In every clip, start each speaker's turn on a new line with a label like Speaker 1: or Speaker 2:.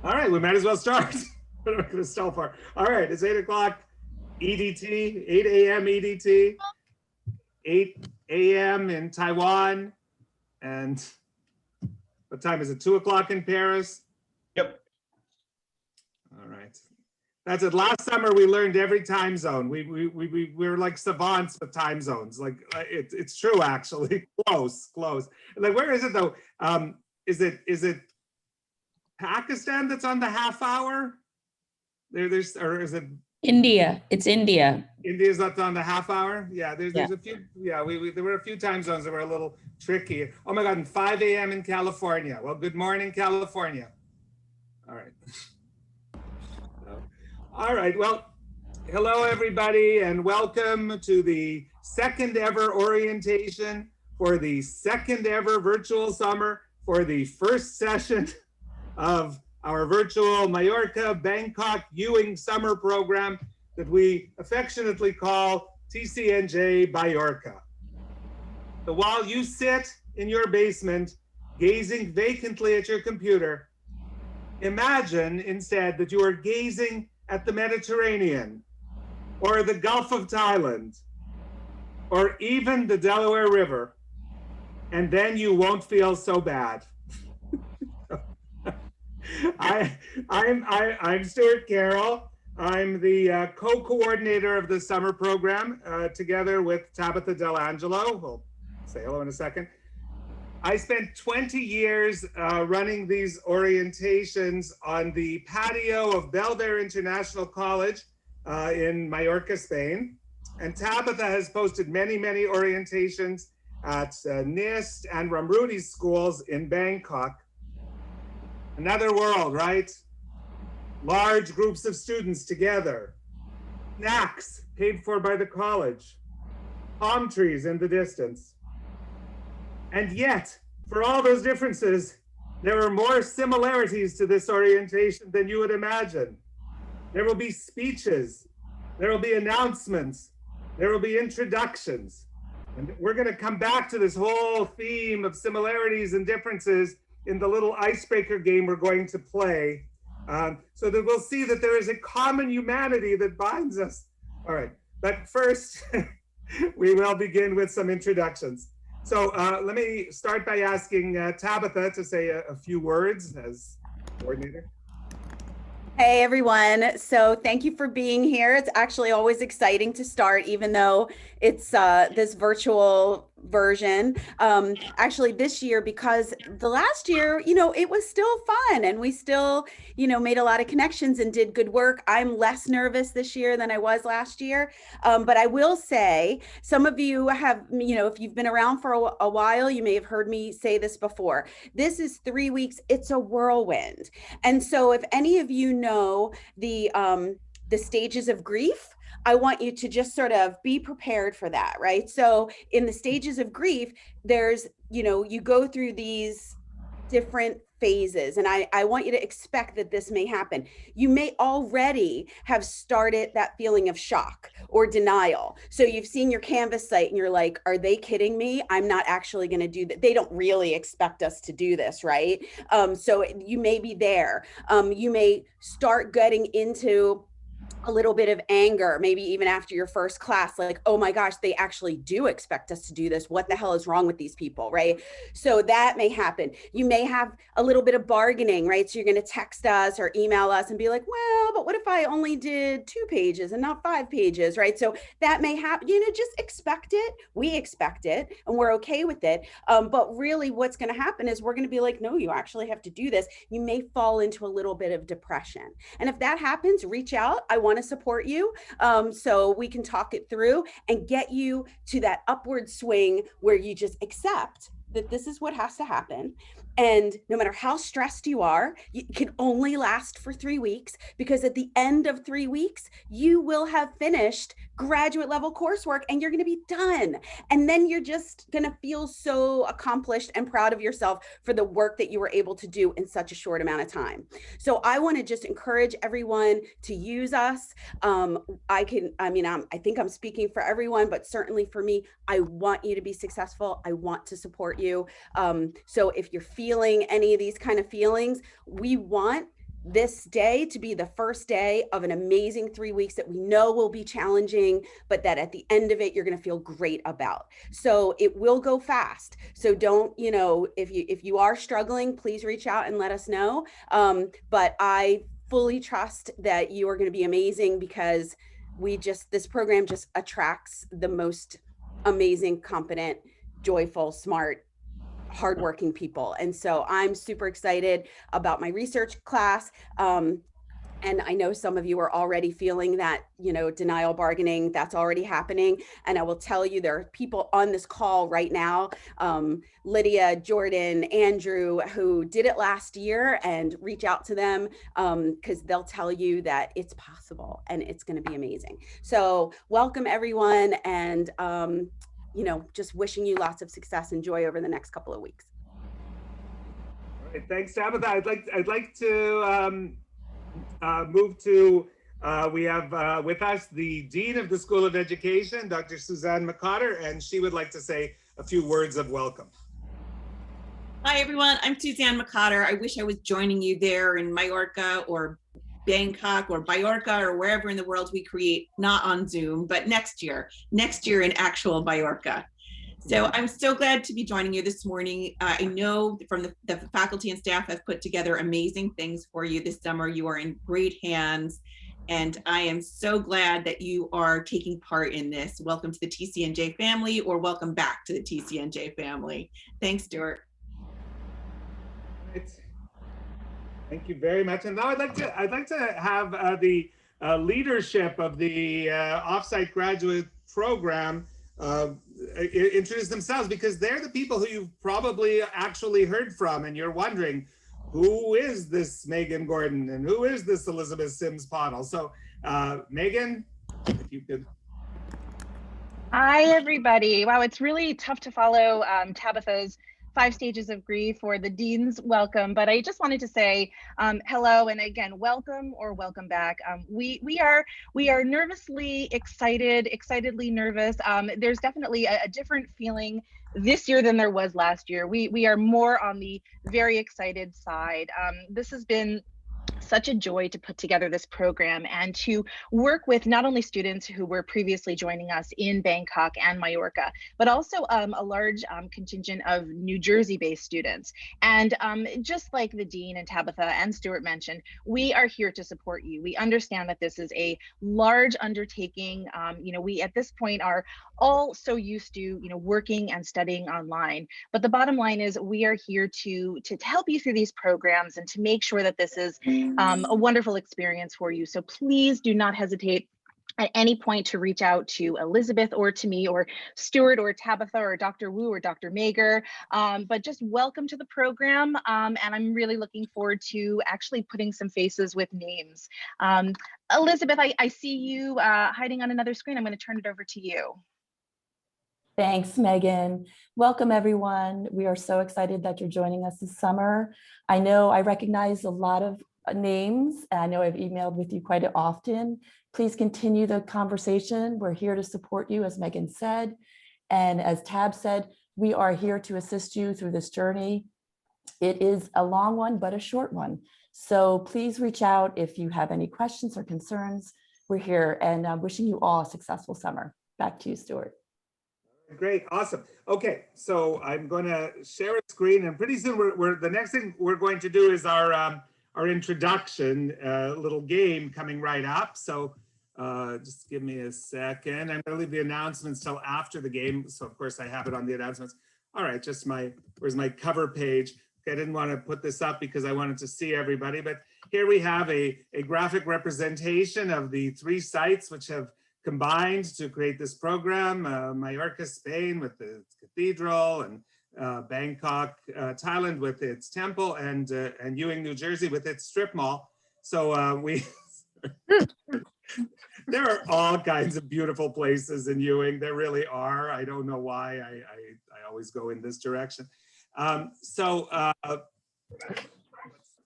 Speaker 1: All right, we might as well start. What am I going to stall for? All right, it's 8 o'clock EDT, 8 a.m. EDT, 8 a.m. in Taiwan. And what time is it? 2 o'clock in Paris?
Speaker 2: Yep.
Speaker 1: All right. That's it. Last summer, we learned every time zone. We were like savants with time zones. Like it's true, actually. Close. Like, where is it though? Is it Pakistan that's on the half hour? There's or is it
Speaker 3: India? It's India.
Speaker 1: India's not on the half hour? Yeah, there's a few. Yeah, there were a few time zones that were a little tricky. Oh my God, and 5 a.m. in California. Well, good morning, California. All right. All right, well, hello everybody and welcome to the second ever orientation for the second ever virtual summer for the first session of our virtual Mallorca, Bangkok, Ewing summer program that we affectionately call TCNJ Ballorca. So while you sit in your basement gazing vacantly at your computer, imagine instead that you are gazing at the Mediterranean, or the Gulf of Thailand, or even the Delaware River, and then you won't feel so bad. I'm Stuart Carroll. I'm the co-coordinator of the summer program, together with Tabitha Delangelo. We'll say hello in a second. I spent 20 years running these orientations on the patio of Belvedere International College in Mallorca, Spain. And Tabitha has posted many orientations at NIST and Ramrudi's schools in Bangkok. Another world, right? Large groups of students together. Snacks paid for by the college. Palm trees in the distance. And yet, for all those differences, there are more similarities to this orientation than you would imagine. There will be speeches, there will be announcements, there will be introductions. And we're going to come back to this whole theme of similarities and differences in the little icebreaker game we're going to play, so that we'll see that there is a common humanity that binds us. All right, but first, we will begin with some introductions. So let me start by asking Tabitha to say a few words as coordinator.
Speaker 4: Hey everyone, so thank you for being here. It's actually always exciting to start, even though it's this virtual version. Actually this year, because the last year, it was still fun and we still, made a lot of connections and did good work. I'm less nervous this year than I was last year. But I will say, some of you have, if you've been around for a while, you may have heard me say this before. This is 3 weeks. It's a whirlwind. And so if any of you know the stages of grief, I want you to just sort of be prepared for that, right? So in the stages of grief, there's, you go through these different phases, and I want you to expect that this may happen. You may already have started that feeling of shock or denial. So you've seen your Canvas site and you're like, are they kidding me? I'm not actually going to do that. They don't really expect us to do this, right? So you may be there. You may start getting into a little bit of anger, maybe even after your first class, like, oh my gosh, they actually do expect us to do this. What the hell is wrong with these people, right? So that may happen. You may have a little bit of bargaining, right? So you're going to text us or email us and be like, well, but what if I only did 2 pages and not 5 pages, right? So that may happen, just expect it. We expect it and we're okay with it. But really what's going to happen is we're going to be like, no, you actually have to do this. You may fall into a little bit of depression. And if that happens, reach out. I want to support you so we can talk it through and get you to that upward swing where you just accept that this is what has to happen. And no matter how stressed you are, it can only last for 3 weeks, because at the end of 3 weeks, you will have finished graduate level coursework and you're going to be done. And then you're just going to feel so accomplished and proud of yourself for the work that you were able to do in such a short amount of time. So I want to just encourage everyone to use us. I think I'm speaking for everyone, but certainly for me, I want you to be successful. I want to support you. So if you're feeling any of these kind of feelings, we want this day to be the first day of an amazing 3 weeks that we know will be challenging, but that at the end of it, you're going to feel great about. So it will go fast. So don't, if you are struggling, please reach out and let us know. But I fully trust that you are going to be amazing, because this program just attracts the most amazing, competent, joyful, smart, hardworking people. And so I'm super excited about my research class. And I know some of you are already feeling that, denial bargaining, that's already happening. And I will tell you, there are people on this call right now, Lydia, Jordan, Andrew, who did it last year, and reach out to them, because they'll tell you that it's possible and it's going to be amazing. So welcome everyone. And, just wishing you lots of success and joy over the next couple of weeks.
Speaker 1: All right, thanks, Tabitha. I'd like to move to, we have with us the Dean of the School of Education, Dr. Suzanne McCotter, and she would like to say a few words of welcome.
Speaker 2: Hi, everyone. I'm Suzanne McCotter. I wish I was joining you there in Mallorca or Bangkok or Ballorca or wherever in the world we create, not on Zoom, but next year in actual Ballorca. So I'm so glad to be joining you this morning. I know from the faculty and staff have put together amazing things for you this summer. You are in great hands, and I am so glad that you are taking part in this. Welcome to the TCNJ family, or welcome back to the TCNJ family. Thanks, Stuart.
Speaker 1: Right. Thank you very much. And now I'd like to have the leadership of the offsite graduate program introduce themselves, because they're the people who you've probably actually heard from, and you're wondering, who is this Megan Gordon and who is this Elizabeth Sims Pottle? So Megan, if you could.
Speaker 5: Hi, everybody. Wow, it's really tough to follow Tabitha's 5 stages of grief or the dean's welcome, but I just wanted to say hello, and again, welcome or welcome back. We are nervously excited, excitedly nervous. There's definitely a different feeling this year than there was last year. We are more on the very excited side. This has been such a joy to put together this program and to work with not only students who were previously joining us in Bangkok and Mallorca, but also a large contingent of New Jersey-based students. And just like the Dean and Tabitha and Stuart mentioned, we are here to support you. We understand that this is a large undertaking. We at this point are all so used to working and studying online. But the bottom line is we are here to help you through these programs and to make sure that this is a wonderful experience for you. So please do not hesitate at any point to reach out to Elizabeth or to me or Stuart or Tabitha or Dr. Wu or Dr. Mager. But just welcome to the program. And I'm really looking forward to actually putting some faces with names. Elizabeth, I see you hiding on another screen. I'm going to turn it over to you.
Speaker 3: Thanks, Megan. Welcome, everyone. We are so excited that you're joining us this summer. I know I recognize a lot of names, and I know I've emailed with you quite often. Please continue the conversation. We're here to support you, as Megan said. And as Tab said, we are here to assist you through this journey. It is a long one, but a short one. So please reach out if you have any questions or concerns. We're here, and I'm wishing you all a successful summer. Back to you, Stuart.
Speaker 1: Great, awesome. Okay, so I'm going to share a screen, and pretty soon the next thing we're going to do is our introduction little game coming right up. So just give me a second. I'm going to leave the announcements till after the game. So of course I have it on the announcements. All right, just where's my cover page? Okay, I didn't want to put this up because I wanted to see everybody, but here we have a graphic representation of the 3 sites which have combined to create this program. Mallorca, Spain with its cathedral, and Bangkok, Thailand with its temple, and Ewing, New Jersey with its strip mall. So there are all kinds of beautiful places in Ewing. There really are. I don't know why I always go in this direction.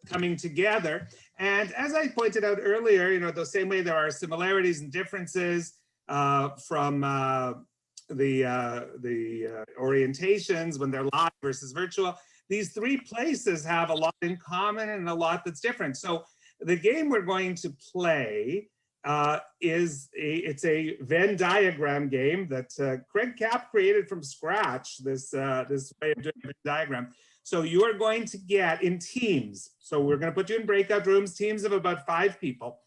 Speaker 1: Coming together. And as I pointed out earlier, the same way there are similarities and differences from the orientations when they're live versus virtual, these 3 places have a lot in common and a lot that's different. So the game we're going to play it's a Venn diagram game that Craig Kapp created from scratch, this way of doing a Venn diagram. So you are going to get in teams. So we're going to put you in breakout rooms, teams of about 5 people.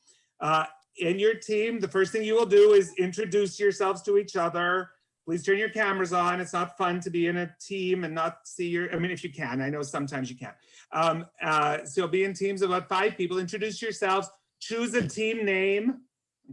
Speaker 1: In your team, the first thing you will do is introduce yourselves to each other. Please turn your cameras on. It's not fun to be in a team and not see your, I mean, if you can, I know sometimes you can't. So be in teams of about 5 people. Introduce yourselves, choose a team name,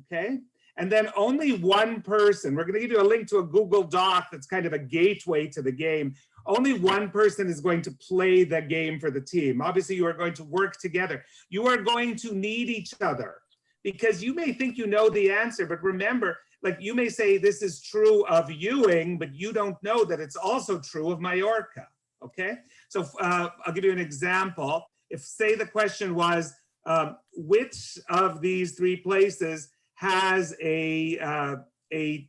Speaker 1: okay? And then only one person, we're gonna give you a link to a Google Doc that's kind of a gateway to the game. Only one person is going to play the game for the team. Obviously, you are going to work together. You are going to need each other because you may think you know the answer, but remember, like you may say this is true of Ewing, but you don't know that it's also true of Mallorca, okay? So I'll give you an example. If say the question was, which of these 3 places has a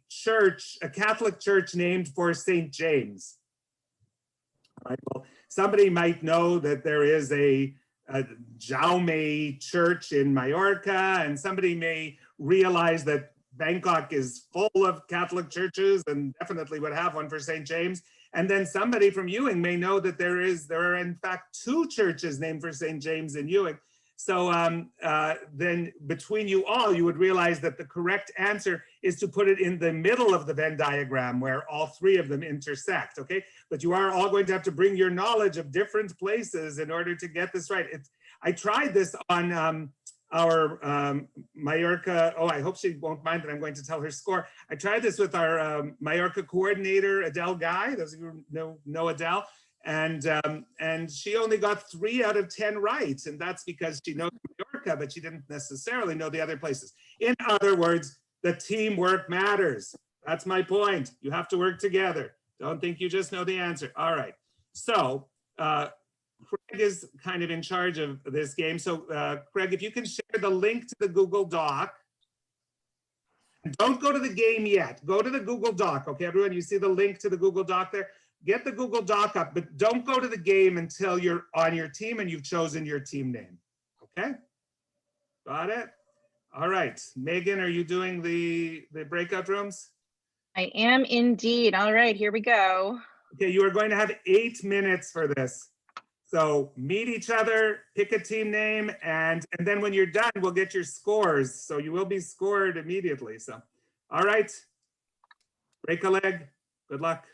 Speaker 1: church, a Catholic church named for St. James? Right, well, somebody might know that there is a Jaume church in Mallorca, and somebody may realize that Bangkok is full of Catholic churches and definitely would have one for St. James. And then somebody from Ewing may know that there are in fact 2 churches named for St. James in Ewing. So then between you all, you would realize that the correct answer is to put it in the middle of the Venn diagram where all 3 of them intersect, okay? But you are all going to have to bring your knowledge of different places in order to get this right. I tried this on our Mallorca, oh, I hope she won't mind that I'm going to tell her score. I tried this with our Mallorca coordinator, Adele Guy, those of you who know Adele, and she only got 3 out of 10 right, and that's because she knows Mallorca, but she didn't necessarily know the other places. In other words, the teamwork matters. That's my point. You have to work together. Don't think you just know the answer. All right, so Craig is kind of in charge of this game. So Craig, if you can share the link to the Google Doc. And don't go to the game yet. Go to the Google Doc, okay, everyone? You see the link to the Google Doc there? Get the Google Doc up, but don't go to the game until you're on your team and you've chosen your team name, okay? Got it? All right, Megan, are you doing the breakout rooms?
Speaker 5: I am indeed. All right, here we go.
Speaker 1: Okay, you are going to have 8 minutes for this. So meet each other, pick a team name, and then when you're done, we'll get your scores. So you will be scored immediately. So, all right, break a leg. Good luck.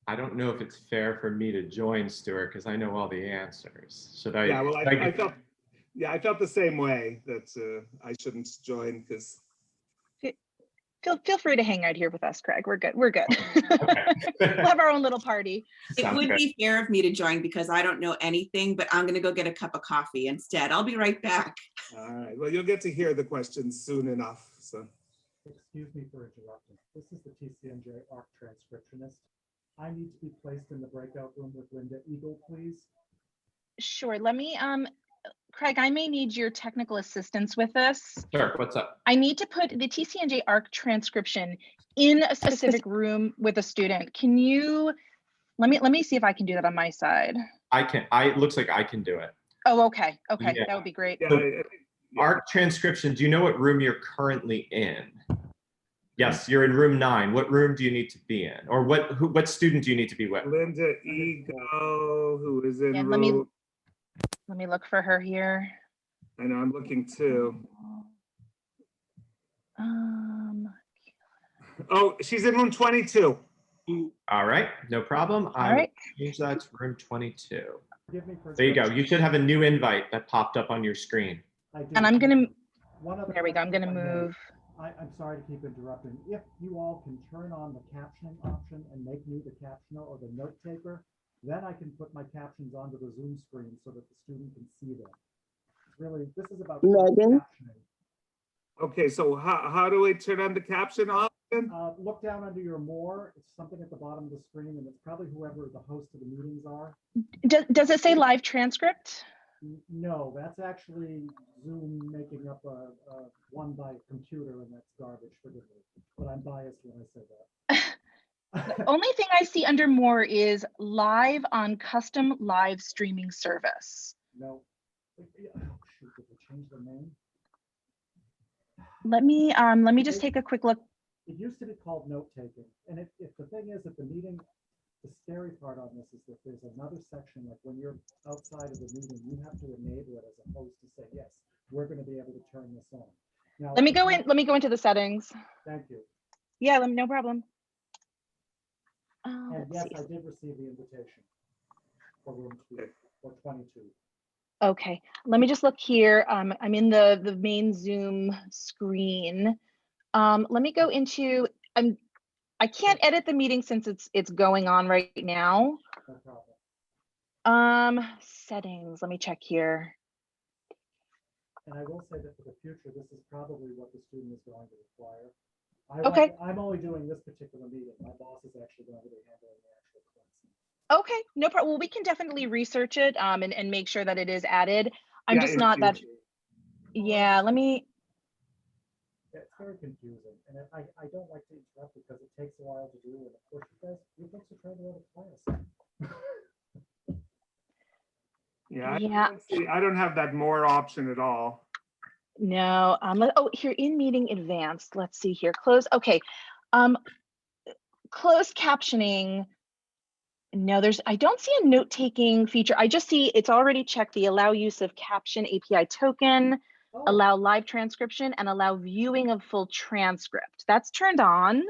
Speaker 6: I don't know if it's fair for me to join, Stuart, because I know all the answers. Should I?
Speaker 1: Yeah, well, I felt the same way that I shouldn't join because.
Speaker 5: Feel free to hang out here with us, Craig. We're good. We're good.
Speaker 6: Okay.
Speaker 5: We'll have our own little party.
Speaker 2: It
Speaker 6: Sounds
Speaker 2: would
Speaker 6: good.
Speaker 2: be fair of me to join because I don't know anything, but I'm gonna go get a cup of coffee instead. I'll be right back.
Speaker 1: All right, well, you'll get to hear the questions soon enough, so.
Speaker 7: Excuse me for interrupting. This is the TCNJ ARC transcriptionist. I need to be placed in the breakout room with Linda Eagle, please.
Speaker 5: Sure. Let me, Craig, I may need your technical assistance with this.
Speaker 6: Sure, what's up?
Speaker 5: I need to put the TCNJ ARC transcription in a specific room with a student. Can you, let me see if I can do that on my side.
Speaker 6: I can, it looks like I can do it.
Speaker 5: Oh, okay. Okay,
Speaker 6: Yeah.
Speaker 5: that would be great.
Speaker 1: Yeah,
Speaker 6: ARC transcription, do you know what room you're currently in? Yes, you're in room 9. What room do you need to be in? Or what student do you need to be with?
Speaker 1: Linda Eagle, who is in
Speaker 5: Yeah,
Speaker 1: room.
Speaker 5: let me look for her here.
Speaker 1: I know, I'm looking too. Oh, she's in room 22.
Speaker 6: All right, no problem.
Speaker 5: All
Speaker 6: I will
Speaker 5: right.
Speaker 6: change that to room 22.
Speaker 7: Forgive me for
Speaker 6: There you go.
Speaker 7: interrupting.
Speaker 6: You should have a new invite that popped up on your screen.
Speaker 7: I do.
Speaker 5: And I'm gonna,
Speaker 7: One other
Speaker 5: there we go. I'm
Speaker 7: question,
Speaker 5: gonna
Speaker 7: if I may.
Speaker 5: move.
Speaker 7: I'm sorry to keep interrupting. If you all can turn on the captioning option and make me the captioner or the note taker, then I can put my captions onto the Zoom screen so that the student can see them. Really, this is about
Speaker 8: Megan?
Speaker 7: captioning.
Speaker 1: Okay, so how do we turn on the caption off?
Speaker 7: Look down under your more. It's something at the bottom of the screen, and it's probably whoever the host of the meetings are.
Speaker 5: Does it say live transcript?
Speaker 7: No, that's actually Zoom making up a one by computer, and that's garbage. Forgive me, but I'm biased when I say that.
Speaker 5: The only thing I see under more is live on custom live streaming service.
Speaker 7: No. Oh, shoot, did they change the name?
Speaker 5: Let me just take a quick look.
Speaker 7: It used to be called note taking, and if the thing is at the meeting, the scary part on this is that there's another section, like when you're outside of the meeting, you have to enable it as a host to say, yes, we're going to be able to turn this on. Now,
Speaker 5: Let me go into the settings.
Speaker 7: Thank you.
Speaker 5: Yeah, no problem.
Speaker 7: And
Speaker 5: Let's
Speaker 7: yes,
Speaker 5: see.
Speaker 7: I did receive the invitation for room 2 or 22.
Speaker 5: Okay, let me just look here. I'm in the main Zoom screen. Let me go into, I can't edit the meeting since it's going on right now.
Speaker 7: No problem.
Speaker 5: Settings, let me check here.
Speaker 7: And I will say that for the future, this is probably what the student is going to require.
Speaker 5: Okay.
Speaker 7: I'm only doing this particular meeting. My boss is actually going to be handling the actual class.
Speaker 5: Okay, no problem. Well, we can definitely research it and make sure that it is added. I'm
Speaker 1: Yeah,
Speaker 5: just
Speaker 1: in
Speaker 5: not that,
Speaker 1: future.
Speaker 5: yeah, let me,
Speaker 7: It's very confusing, and I don't like to interrupt because it takes a while to do, and of course you folks are trying to run a class.
Speaker 1: Yeah,
Speaker 5: yeah,
Speaker 1: I don't have that more option at all.
Speaker 5: no, oh, here in meeting advanced, let's see here, close, okay. Closed captioning, no, I don't see a note-taking feature. I just see it's already checked the allow use of caption API token,
Speaker 7: Oh,
Speaker 5: allow live transcription, and allow viewing of full transcript. That's turned on.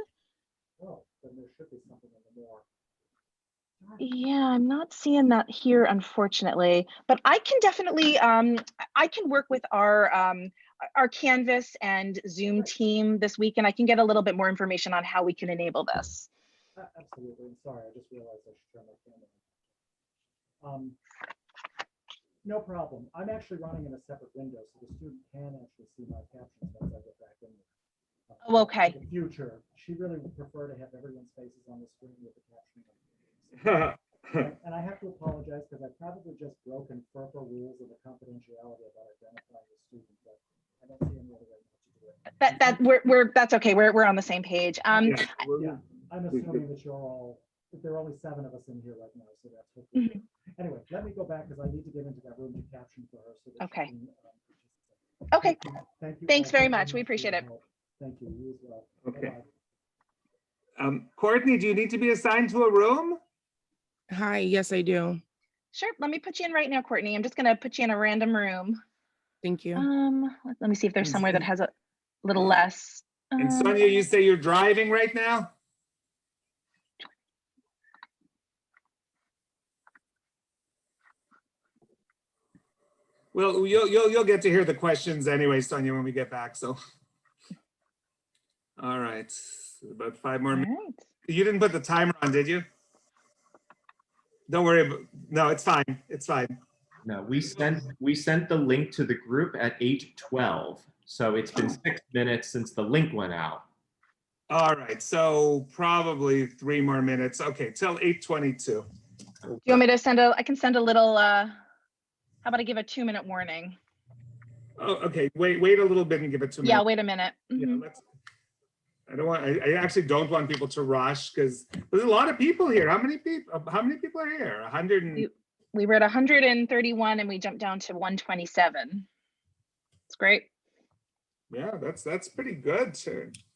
Speaker 7: oh, then there should be something in the more.
Speaker 5: Yeah, I'm not seeing that here, unfortunately, but I can definitely, I can work with our Canvas and Zoom team this week, and I can get a little bit more information on how we can enable this.
Speaker 7: Absolutely. I'm sorry. I just realized I should turn my camera on. No problem. I'm actually running in a separate window, so the student can actually see my captions once I get back in there.
Speaker 5: Oh, okay.
Speaker 7: In the future, she really would prefer to have everyone's faces on the screen with the captioning. And I have to apologize because I've probably just broken FERPA rules of the confidentiality about identifying the student, but I don't see any other way not to do it.
Speaker 5: That's okay. We're on the same page.
Speaker 1: Yeah,
Speaker 7: Yeah, I'm assuming that there are only 7 of us in here right now, so that's hopefully good. Anyway, let me go back because I need to get into that room to caption for her. So that
Speaker 5: Okay.
Speaker 7: she can,
Speaker 5: Okay.
Speaker 7: Thank you.
Speaker 5: Thanks
Speaker 7: all
Speaker 5: very much. We
Speaker 7: for
Speaker 5: appreciate
Speaker 7: your
Speaker 5: it.
Speaker 7: help. Thank you. You as well.
Speaker 1: Okay.
Speaker 7: Bye-bye.
Speaker 1: Courtney, do you need to be assigned to a room?
Speaker 8: Hi, yes, I do.
Speaker 5: Sure. Let me put you in right now, Courtney. I'm just going to put you in a random room.
Speaker 8: Thank you.
Speaker 5: Let me see if there's
Speaker 1: And-
Speaker 5: somewhere that has a little less.
Speaker 1: And Sonia, you say you're driving right now? Well, you'll get to hear the questions anyway, Sonia, when we get back. So, all right, about 5 more
Speaker 5: All
Speaker 1: minutes.
Speaker 5: right.
Speaker 1: You didn't put the timer on, did you? Don't worry. No, it's fine. It's fine.
Speaker 6: No, we sent the link to the group at 8:12. So it's been 6 minutes since the link went out.
Speaker 1: All right, so probably 3 more minutes. Okay, till 8:22.
Speaker 5: Do you want me to I can send a little, how about I give a 2-minute warning?
Speaker 1: Oh, okay. Wait a little bit and give it 2 minutes.
Speaker 5: Yeah, wait a minute.
Speaker 1: Yeah,
Speaker 5: Mhm.
Speaker 1: I actually don't want people to rush because there's a lot of people here. How many people are here? 100 and
Speaker 5: We were at 131 and we jumped down to 127. It's great.
Speaker 1: yeah, that's pretty good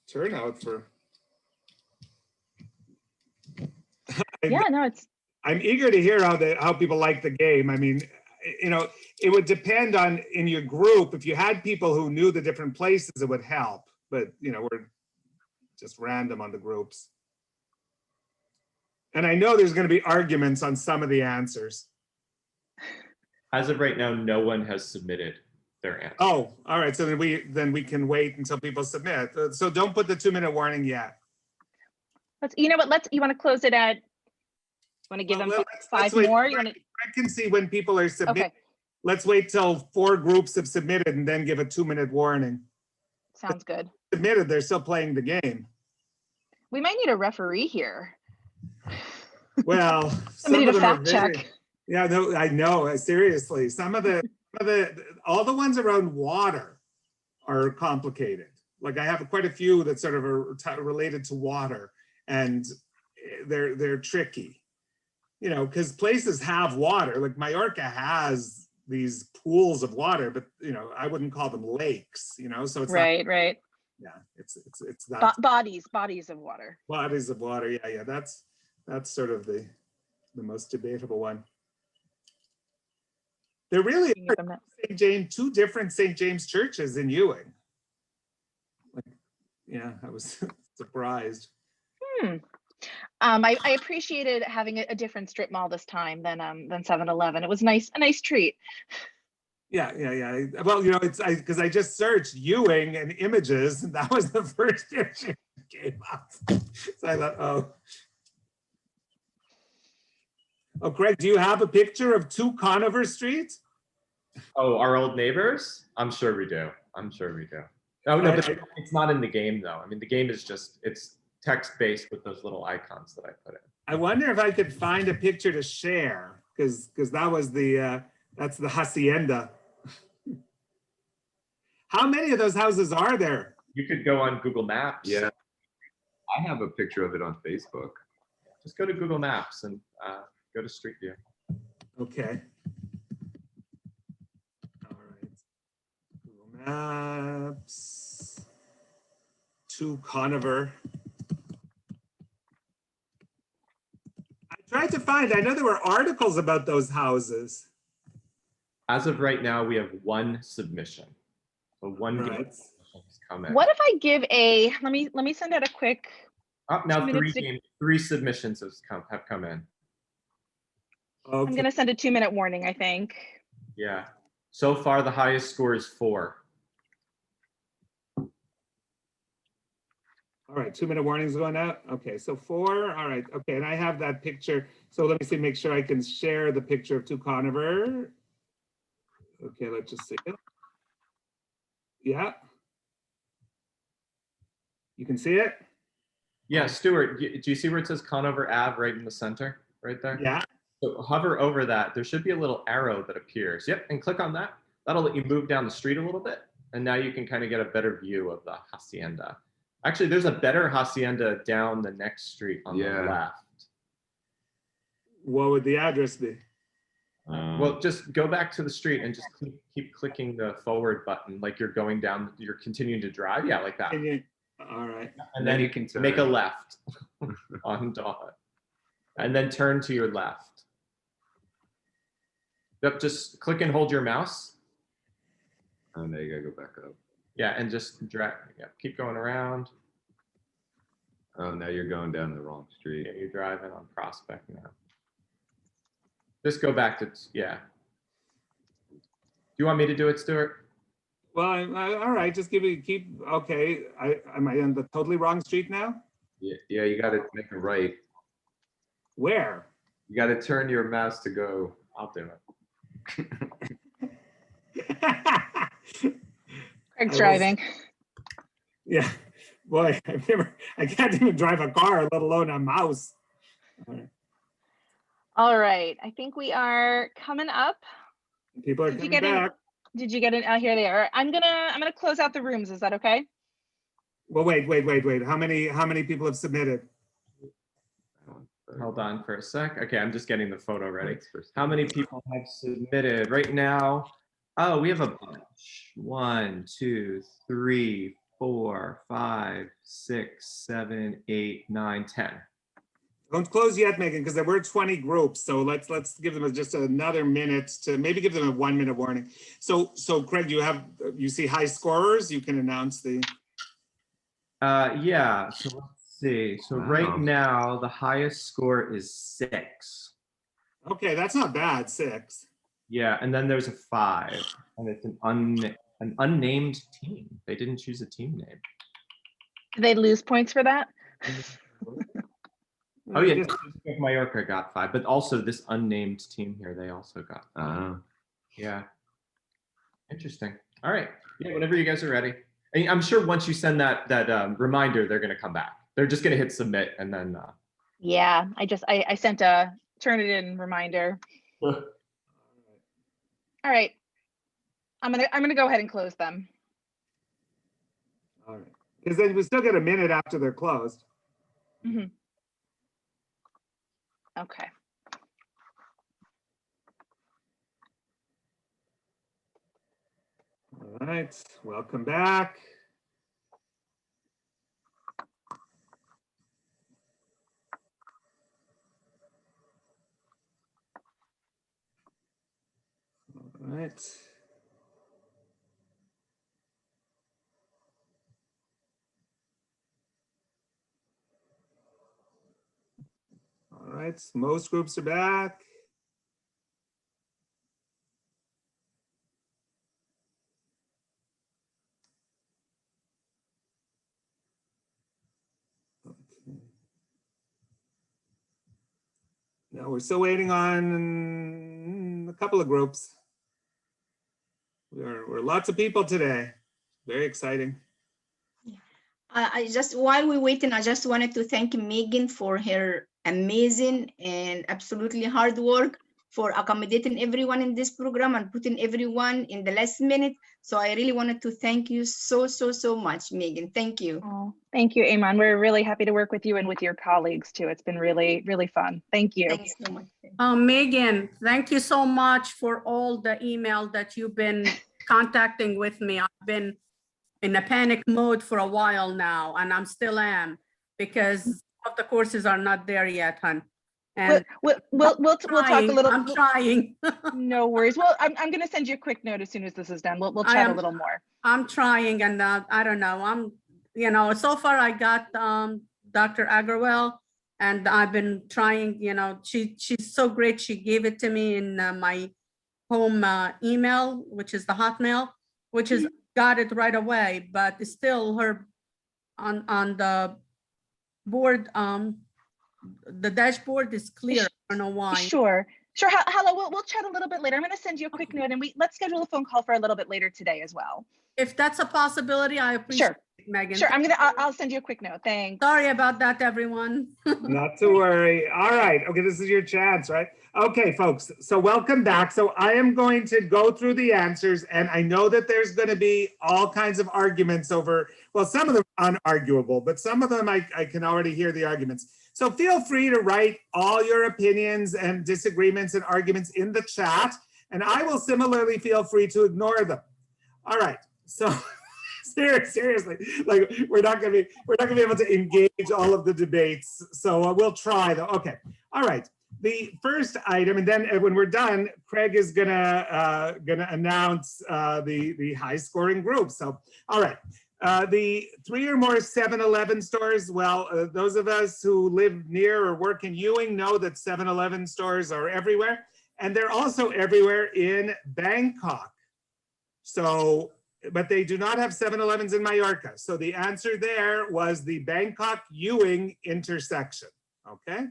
Speaker 1: turnout for.
Speaker 5: Yeah, no,
Speaker 1: I'm eager to hear how people like the game. I mean, you know, it would depend on in your group. If you had people who knew the different places, it would help. But you know, we're just random on the groups. And I know there's going to be arguments on some of the answers.
Speaker 6: As of right now, no one has submitted their answer.
Speaker 1: Oh, all right. So then we can wait until people submit. So don't put the 2-minute warning yet.
Speaker 5: you know what, you want to close it at, want to give them
Speaker 1: Let's
Speaker 5: 5
Speaker 1: wait.
Speaker 5: more? You want to,
Speaker 1: I can see when people are submitting.
Speaker 5: okay,
Speaker 1: Let's wait till 4 groups have submitted and then give a 2-minute warning.
Speaker 5: sounds good.
Speaker 1: Submitted, they're still playing the game.
Speaker 5: We might need a referee here.
Speaker 1: Well,
Speaker 5: Somebody
Speaker 1: some of
Speaker 5: to
Speaker 1: them are
Speaker 5: fact
Speaker 1: very,
Speaker 5: check.
Speaker 1: yeah, no, I know, seriously. Some of the, all the ones around water are complicated. Like I have quite a few that sort of are related to water, and they're tricky. You know, because places have water, like Mallorca has these pools of water, but you know, I wouldn't call them lakes, you know, so it's not,
Speaker 5: Right.
Speaker 1: yeah, it's that
Speaker 5: Bodies of water.
Speaker 1: bodies of water. Yeah, that's sort of the most debatable one. There really are two different St. James churches in Ewing. Like, yeah, I was surprised.
Speaker 5: I appreciated having a different strip mall this time than 7-Eleven. It was a nice treat.
Speaker 1: Yeah. Well, you know, it's because I just searched Ewing and images, and that was the first picture that came up. So I thought, oh, Greg, do you have a picture of 2 Conover Street?
Speaker 6: Oh, our old neighbors? I'm sure we do. Oh no, but it's not in the game though. I mean, the game is just, it's text-based with those little icons that I put in.
Speaker 1: I wonder if I could find a picture to share, because that was that's the hacienda. How many of those houses are there?
Speaker 6: You could go on Google Maps.
Speaker 9: Yeah, I have a picture of it on Facebook.
Speaker 6: Just go to Google Maps and go to Street View.
Speaker 1: Okay. All right. Google Maps. 2 Conover. I tried to find, I know there were articles about those houses.
Speaker 6: As of right now, we have 1 submission. So 1
Speaker 1: Right.
Speaker 6: submission has come in.
Speaker 5: What if I give let me send out a quick.
Speaker 6: Now
Speaker 5: 2 minutes
Speaker 6: 3 submissions have come in.
Speaker 1: Okay.
Speaker 5: I'm gonna send a 2-minute warning, I think.
Speaker 6: Yeah. So far, the highest score is 4.
Speaker 1: All right, 2-minute warnings going out. Okay, so 4. All right, okay, and I have that picture. So let me see, make sure I can share the picture of 2 Conover. Okay, let's just see it. Yeah. You can see it?
Speaker 6: Yeah, Stuart, do you see where it says Conover Ave right in the center, right there?
Speaker 1: Yeah.
Speaker 6: So hover over that. There should be a little arrow that appears. Yep, and click on that. That'll let you move down the street a little bit. And now you can kind of get a better view of the hacienda. Actually, there's a better hacienda down the next street on the left.
Speaker 1: What would the address be?
Speaker 6: Well, just go back to the street and just keep clicking the forward button like you're going down, you're continuing to drive. Yeah, like that.
Speaker 1: All right.
Speaker 6: And then
Speaker 9: you can
Speaker 6: make a left on dot. And then turn to your left. Yep, just click and hold your mouse.
Speaker 9: Oh, now you gotta go back up.
Speaker 6: Yeah, and just drag, keep going around.
Speaker 9: Oh, now you're going down the wrong street.
Speaker 6: Yeah, you're driving on Prospect now. Just go back to, yeah. Do you want me to do it, Stuart?
Speaker 1: Well, all right, just okay. Am I on the totally wrong street now?
Speaker 9: Yeah, you gotta make a right.
Speaker 1: Where?
Speaker 9: You gotta turn your mouse to go.
Speaker 6: I'll do it.
Speaker 5: Craig's driving.
Speaker 1: Yeah, boy, I can't even drive a car, let alone a mouse.
Speaker 5: All right, I think we are coming up.
Speaker 1: People are coming back.
Speaker 5: Did you get it? Here they are. I'm gonna close out the rooms. Is that okay?
Speaker 1: Well, wait. How many people have submitted?
Speaker 6: Hold on for a sec. Okay, I'm just getting the photo ready. How many people have submitted right now? Oh, we have a bunch. 1, 2, 3, 4, 5, 6, 7, 8, 9, 10.
Speaker 1: Don't close yet, Megan, because there were 20 groups. So let's give them just another minute to maybe give them a 1-minute warning. So Craig, you see high scorers? You can announce the.
Speaker 6: Yeah. So let's see. So right now the highest score is 6.
Speaker 1: Okay, that's not bad. 6.
Speaker 6: Yeah, and then there's a 5, and it's an unnamed team. They didn't choose a team name.
Speaker 5: Did they lose points for that?
Speaker 6: Oh yeah, Mallorca got 5, but also this unnamed team here, they also got 5. Yeah, interesting. All right, yeah, whenever you guys are ready. I'm sure once you send that reminder, they're gonna come back. they're just gonna hit submit and then.
Speaker 5: Yeah, I sent a turn it in reminder. All right. I'm gonna go ahead and close them.
Speaker 1: All right. Because then we still get a minute after they're closed.
Speaker 5: Mhm. Okay.
Speaker 1: All right, welcome back. All right. All right, most groups are back. Okay. Now we're still waiting on a couple of groups. We're lots of people today. Very exciting.
Speaker 10: I just, while we're waiting, I just wanted to thank Megan for her amazing and absolutely hard work for accommodating everyone in this program and putting everyone in the last minute. So I really wanted to thank you so much, Megan. Thank you.
Speaker 5: Oh, thank you, Iman. We're really happy to work with you and with your colleagues too. It's been really, really fun. Thank you.
Speaker 10: Thanks so much.
Speaker 11: Megan, thank you so much for all the email that you've been contacting with me. I've been in a panic mode for a while now, and I'm still am, because some of the courses are not there yet, hon. And
Speaker 5: We'll talk a little.
Speaker 11: I'm trying.
Speaker 5: No worries. Well, I'm going to send you a quick note as soon as this is done. We'll chat a little more.
Speaker 11: I'm trying, and I don't know. So far I got Dr. Agrawal, and I've been trying. She's so great. She gave it to me in my home email, which is the Hotmail, which is got it right away. But it's still her on the board. The dashboard is clear. I don't know why.
Speaker 5: Sure. Hala, we'll chat a little bit later. I'm going to send you a quick note, and let's schedule a phone call for a little bit later today as well.
Speaker 11: If that's a possibility, I appreciate it, Megan.
Speaker 5: Sure. I'll send you a quick note. Thanks.
Speaker 11: Sorry about that, everyone.
Speaker 1: Not to worry. All right. Okay, this is your chance, right? Okay, folks. So welcome back. So I am going to go through the answers, and I know that there's going to be all kinds of arguments over, well, some of them are unarguable, but some of them I can already hear the arguments. So feel free to write all your opinions and disagreements and arguments in the chat, and I will similarly feel free to ignore them. All right. So seriously, like we're not gonna be able to engage all of the debates. So we'll try though. Okay. All right. The first item, and then when we're done, Craig is gonna announce the high scoring group. So all right. The 3 or more 7-Eleven stores, well, those of us who live near or work in Ewing know that 7-Eleven stores are everywhere, and they're also everywhere in Bangkok. So, but they do not have 7-Elevens in Mallorca. So the answer there was the Bangkok-Ewing intersection, okay?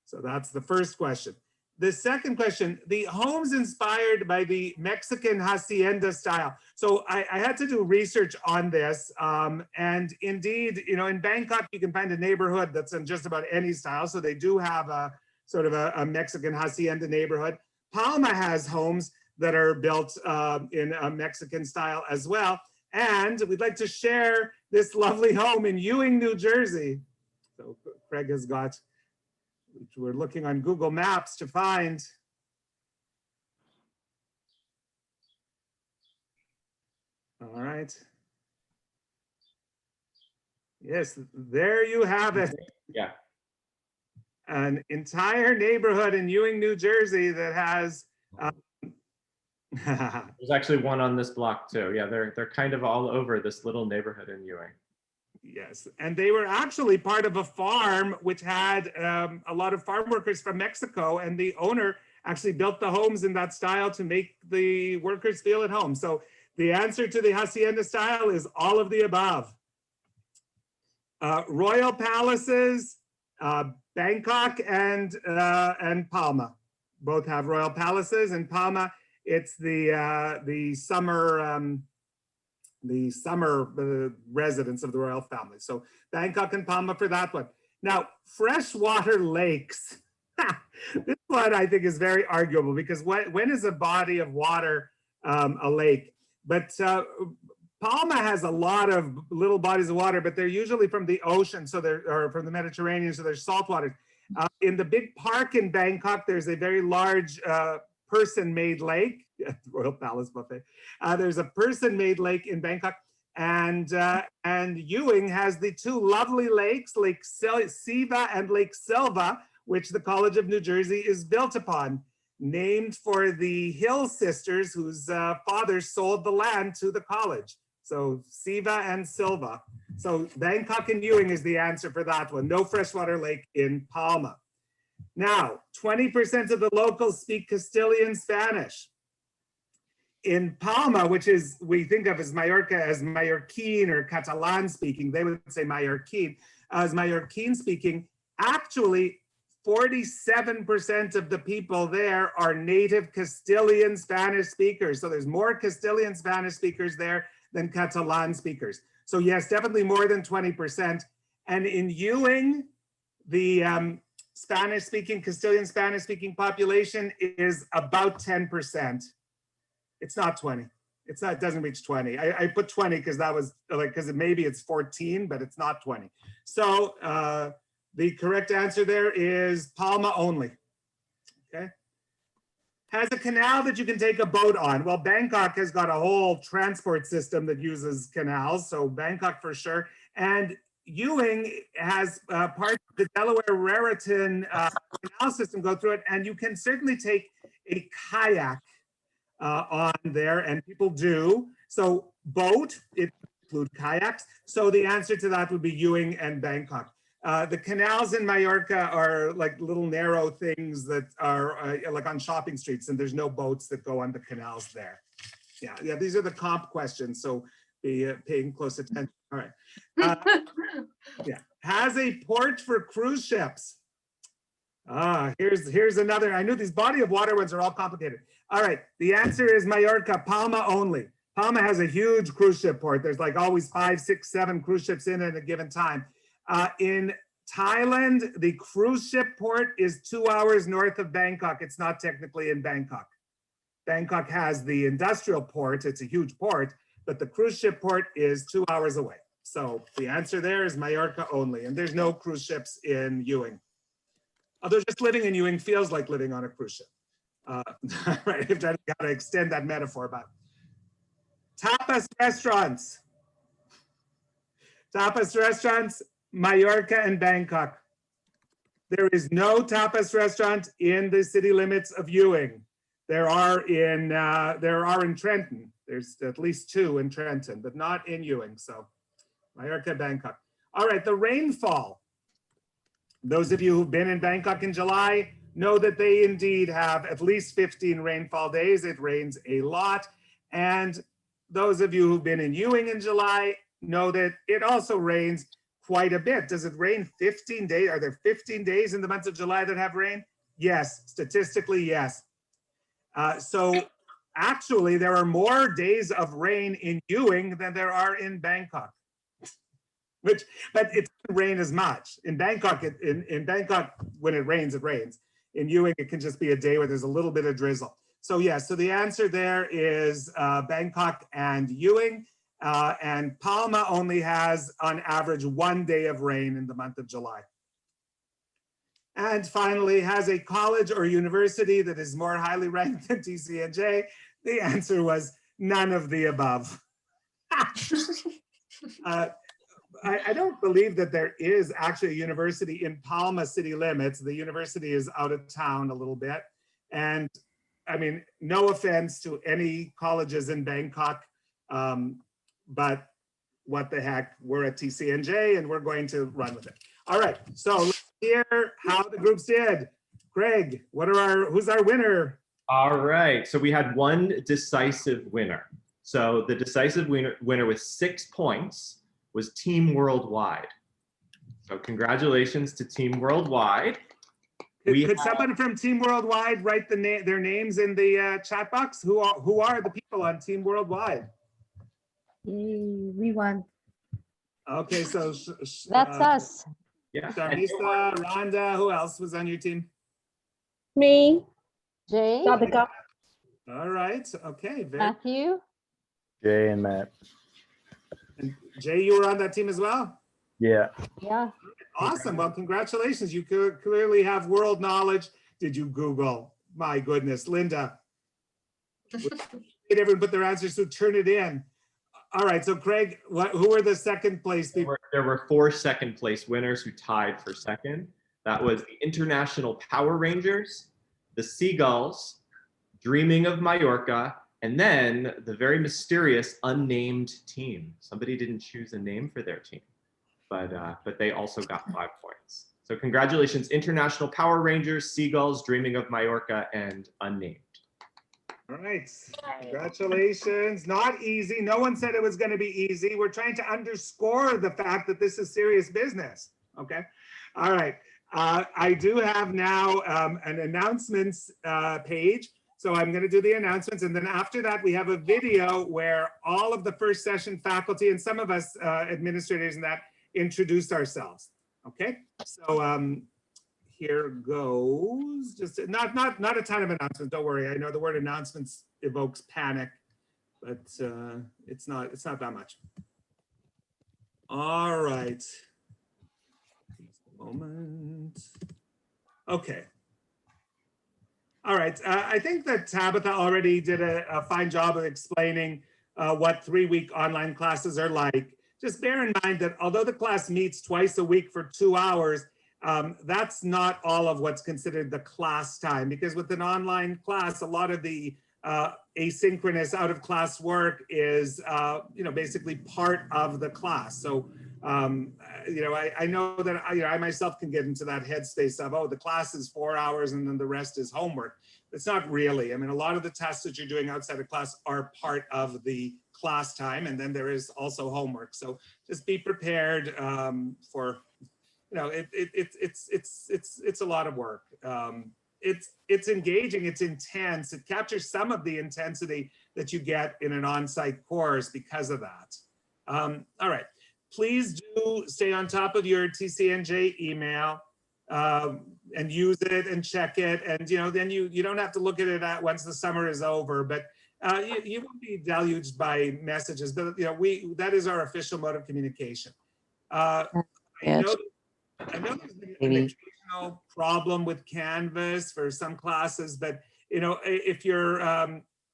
Speaker 1: So that's the first question. The second question, the homes inspired by the Mexican hacienda style. So I had to do research on this. And indeed, in Bangkok, you can find a neighborhood that's in just about any style. So they do have a sort of a Mexican hacienda neighborhood. Palma has homes that are built in a Mexican style as well. And we'd like to share this lovely home in Ewing, New Jersey. So Craig has got, which we're looking on Google Maps to find. All right. Yes, there you have it.
Speaker 6: Yeah.
Speaker 1: An entire neighborhood in Ewing, New Jersey that has.
Speaker 6: There's actually one on this block too. Yeah, they're kind of all over this little neighborhood in Ewing.
Speaker 1: Yes, and they were actually part of a farm which had a lot of farm workers from Mexico, and the owner actually built the homes in that style to make the workers feel at home. So the answer to the hacienda style is all of the above. Royal palaces, Bangkok and Palma both have royal palaces. And Palma, it's the summer the summer residence of the royal family. So Bangkok and Palma for that one. Now, freshwater lakes. This one I think is very arguable because when is a body of water a lake? But Palma has a lot of little bodies of water, but they're usually from the ocean, or from the Mediterranean, so they're saltwater. In the big park in Bangkok, there's a very large person-made lake, Royal Palace Buffet. There's a person-made lake in Bangkok, and Ewing has the two lovely lakes, Lake Siva and Lake Silva, which the College of New Jersey is built upon, named for the Hill sisters whose fathers sold the land to the college. So Siva and Silva. So Bangkok and Ewing is the answer for that one. No freshwater lake in Palma. Now, 20% of the locals speak Castilian Spanish. In Palma, which is, we think of as Mallorca as Mallorquin or Catalan speaking, they would say Mallorquin, as Mallorquin speaking, actually 47% of the people there are native Castilian Spanish speakers. So there's more Castilian Spanish speakers there than Catalan speakers. So yes, definitely more than 20%. And in Ewing, the Spanish-speaking, Castilian Spanish-speaking population is about 10%. It's not 20. It's not, it doesn't reach 20. I put 20 because that was like, because maybe it's 14, but it's not 20. So the correct answer there is Palma only, okay? Has a canal that you can take a boat on. Well, Bangkok has got a whole transport system that uses canals, so Bangkok for sure. And Ewing has part of the Delaware Raritan canal system go through it, and you can certainly take a kayak on there, and people do. So boat, it include kayaks. So the answer to that would be Ewing and Bangkok. The canals in Mallorca are like little narrow things that are like on shopping streets, and there's no boats that go on the canals there. Yeah, these are the comp questions, so be paying close attention. All right. Yeah, has a port for cruise ships. Here's another. I knew these body of water ones are all complicated. All right, the answer is Mallorca, Palma only. Palma has a huge cruise ship port. There's like always 5, 6, 7 cruise ships in at a given time. In Thailand, the cruise ship port is 2 hours north of Bangkok. It's not technically in Bangkok. Bangkok has the industrial port. It's a huge port, but the cruise ship port is 2 hours away. So the answer there is Mallorca only. And there's no cruise ships in Ewing. Although just living in Ewing feels like living on a cruise ship. Right, I've got to extend that metaphor, but tapas restaurants. Tapas restaurants, Mallorca and Bangkok. There is no tapas restaurant in the city limits of Ewing. There are in Trenton. There's at least 2 in Trenton, but not in Ewing. So Mallorca, Bangkok. All right, the rainfall. Those of you who've been in Bangkok in July know that they indeed have at least 15 rainfall days. It rains a lot. And those of you who've been in Ewing in July know that it also rains quite a bit. Does it rain 15 days? Are there 15 days in the month of July that have rain? Yes, statistically, yes. So actually, there are more days of rain in Ewing than there are in Bangkok. But it doesn't rain as much. In Bangkok, in Bangkok, when it rains, it rains. In Ewing, it can just be a day where there's a little bit of drizzle. So yes, so the answer there is Bangkok and Ewing. And Palma only has, on average, 1 day of rain in the month of July. And finally, has a college or university that is more highly ranked than TCNJ? The answer was none of the above. I don't believe that there is actually a university in Palma city limits. The university is out of town a little bit. And I mean, no offense to any colleges in Bangkok, but what the heck, we're at TCNJ and we're going to run with it. All right, so let's hear how the groups did. Greg, who's our winner?
Speaker 6: All right, so we had one decisive winner. So the decisive winner with 6 points was Team Worldwide. So congratulations to Team Worldwide.
Speaker 1: Could someone from Team Worldwide write their names in the chat box? Who are the people on Team Worldwide?
Speaker 12: Yay, we won.
Speaker 1: Okay, so
Speaker 12: That's us.
Speaker 6: Yeah.
Speaker 1: Sharmisa, Rhonda, who else was on your team?
Speaker 12: Me. Jay. Sadhika.
Speaker 1: All right. Okay. Very.
Speaker 12: Matthew.
Speaker 13: Jay and Matt.
Speaker 1: And Jay, you were on that team as well?
Speaker 13: Yeah.
Speaker 12: Yeah.
Speaker 1: Awesome. Well, congratulations. You clearly have world knowledge. Did you Google? My goodness. Linda. Did everyone put their answers to turn it in? All right. So Craig, who were the second place people?
Speaker 6: There were 4 second place winners who tied for second. That was the International Power Rangers, the Seagulls, Dreaming of Mallorca, and then the very mysterious unnamed team. Somebody didn't choose a name for their team, but they also got 5 points. So congratulations, International Power Rangers, Seagulls, Dreaming of Mallorca, and unnamed.
Speaker 1: All right. Congratulations. Not easy. No one said it was going to be easy. We're trying to underscore the fact that this is serious business. Okay. All right. I do have now an announcements page. So I'm going to do the announcements. And then after that, we have a video where all of the first session faculty and some of us administrators and that introduce ourselves. Okay. So here goes. Just not a ton of announcements. Don't worry. I know the word announcements evokes panic, but it's not that much. All right. Just a moment. Okay. All right. I think that Tabitha already did a fine job of explaining what 3-week online classes are like. Just bear in mind that although the class meets twice a week for 2 hours, that's not all of what's considered the class time, because with an online class, a lot of the asynchronous out of class work is, basically part of the class. So, I know that I myself can get into that headspace of, oh, the class is 4 hours and then the rest is homework. It's not really. I mean, a lot of the tasks that you're doing outside of class are part of the class time, and then there is also homework. So just be prepared for, it's a lot of work. It's engaging, it's intense. It captures some of the intensity that you get in an on-site course because of that. All right, please do stay on top of your TCNJ email and use it and check it. And then you don't have to look at it once the summer is over, but you won't be deluged by messages. But that is our official mode of communication. I know there's been an occasional problem with Canvas for some classes, but if you're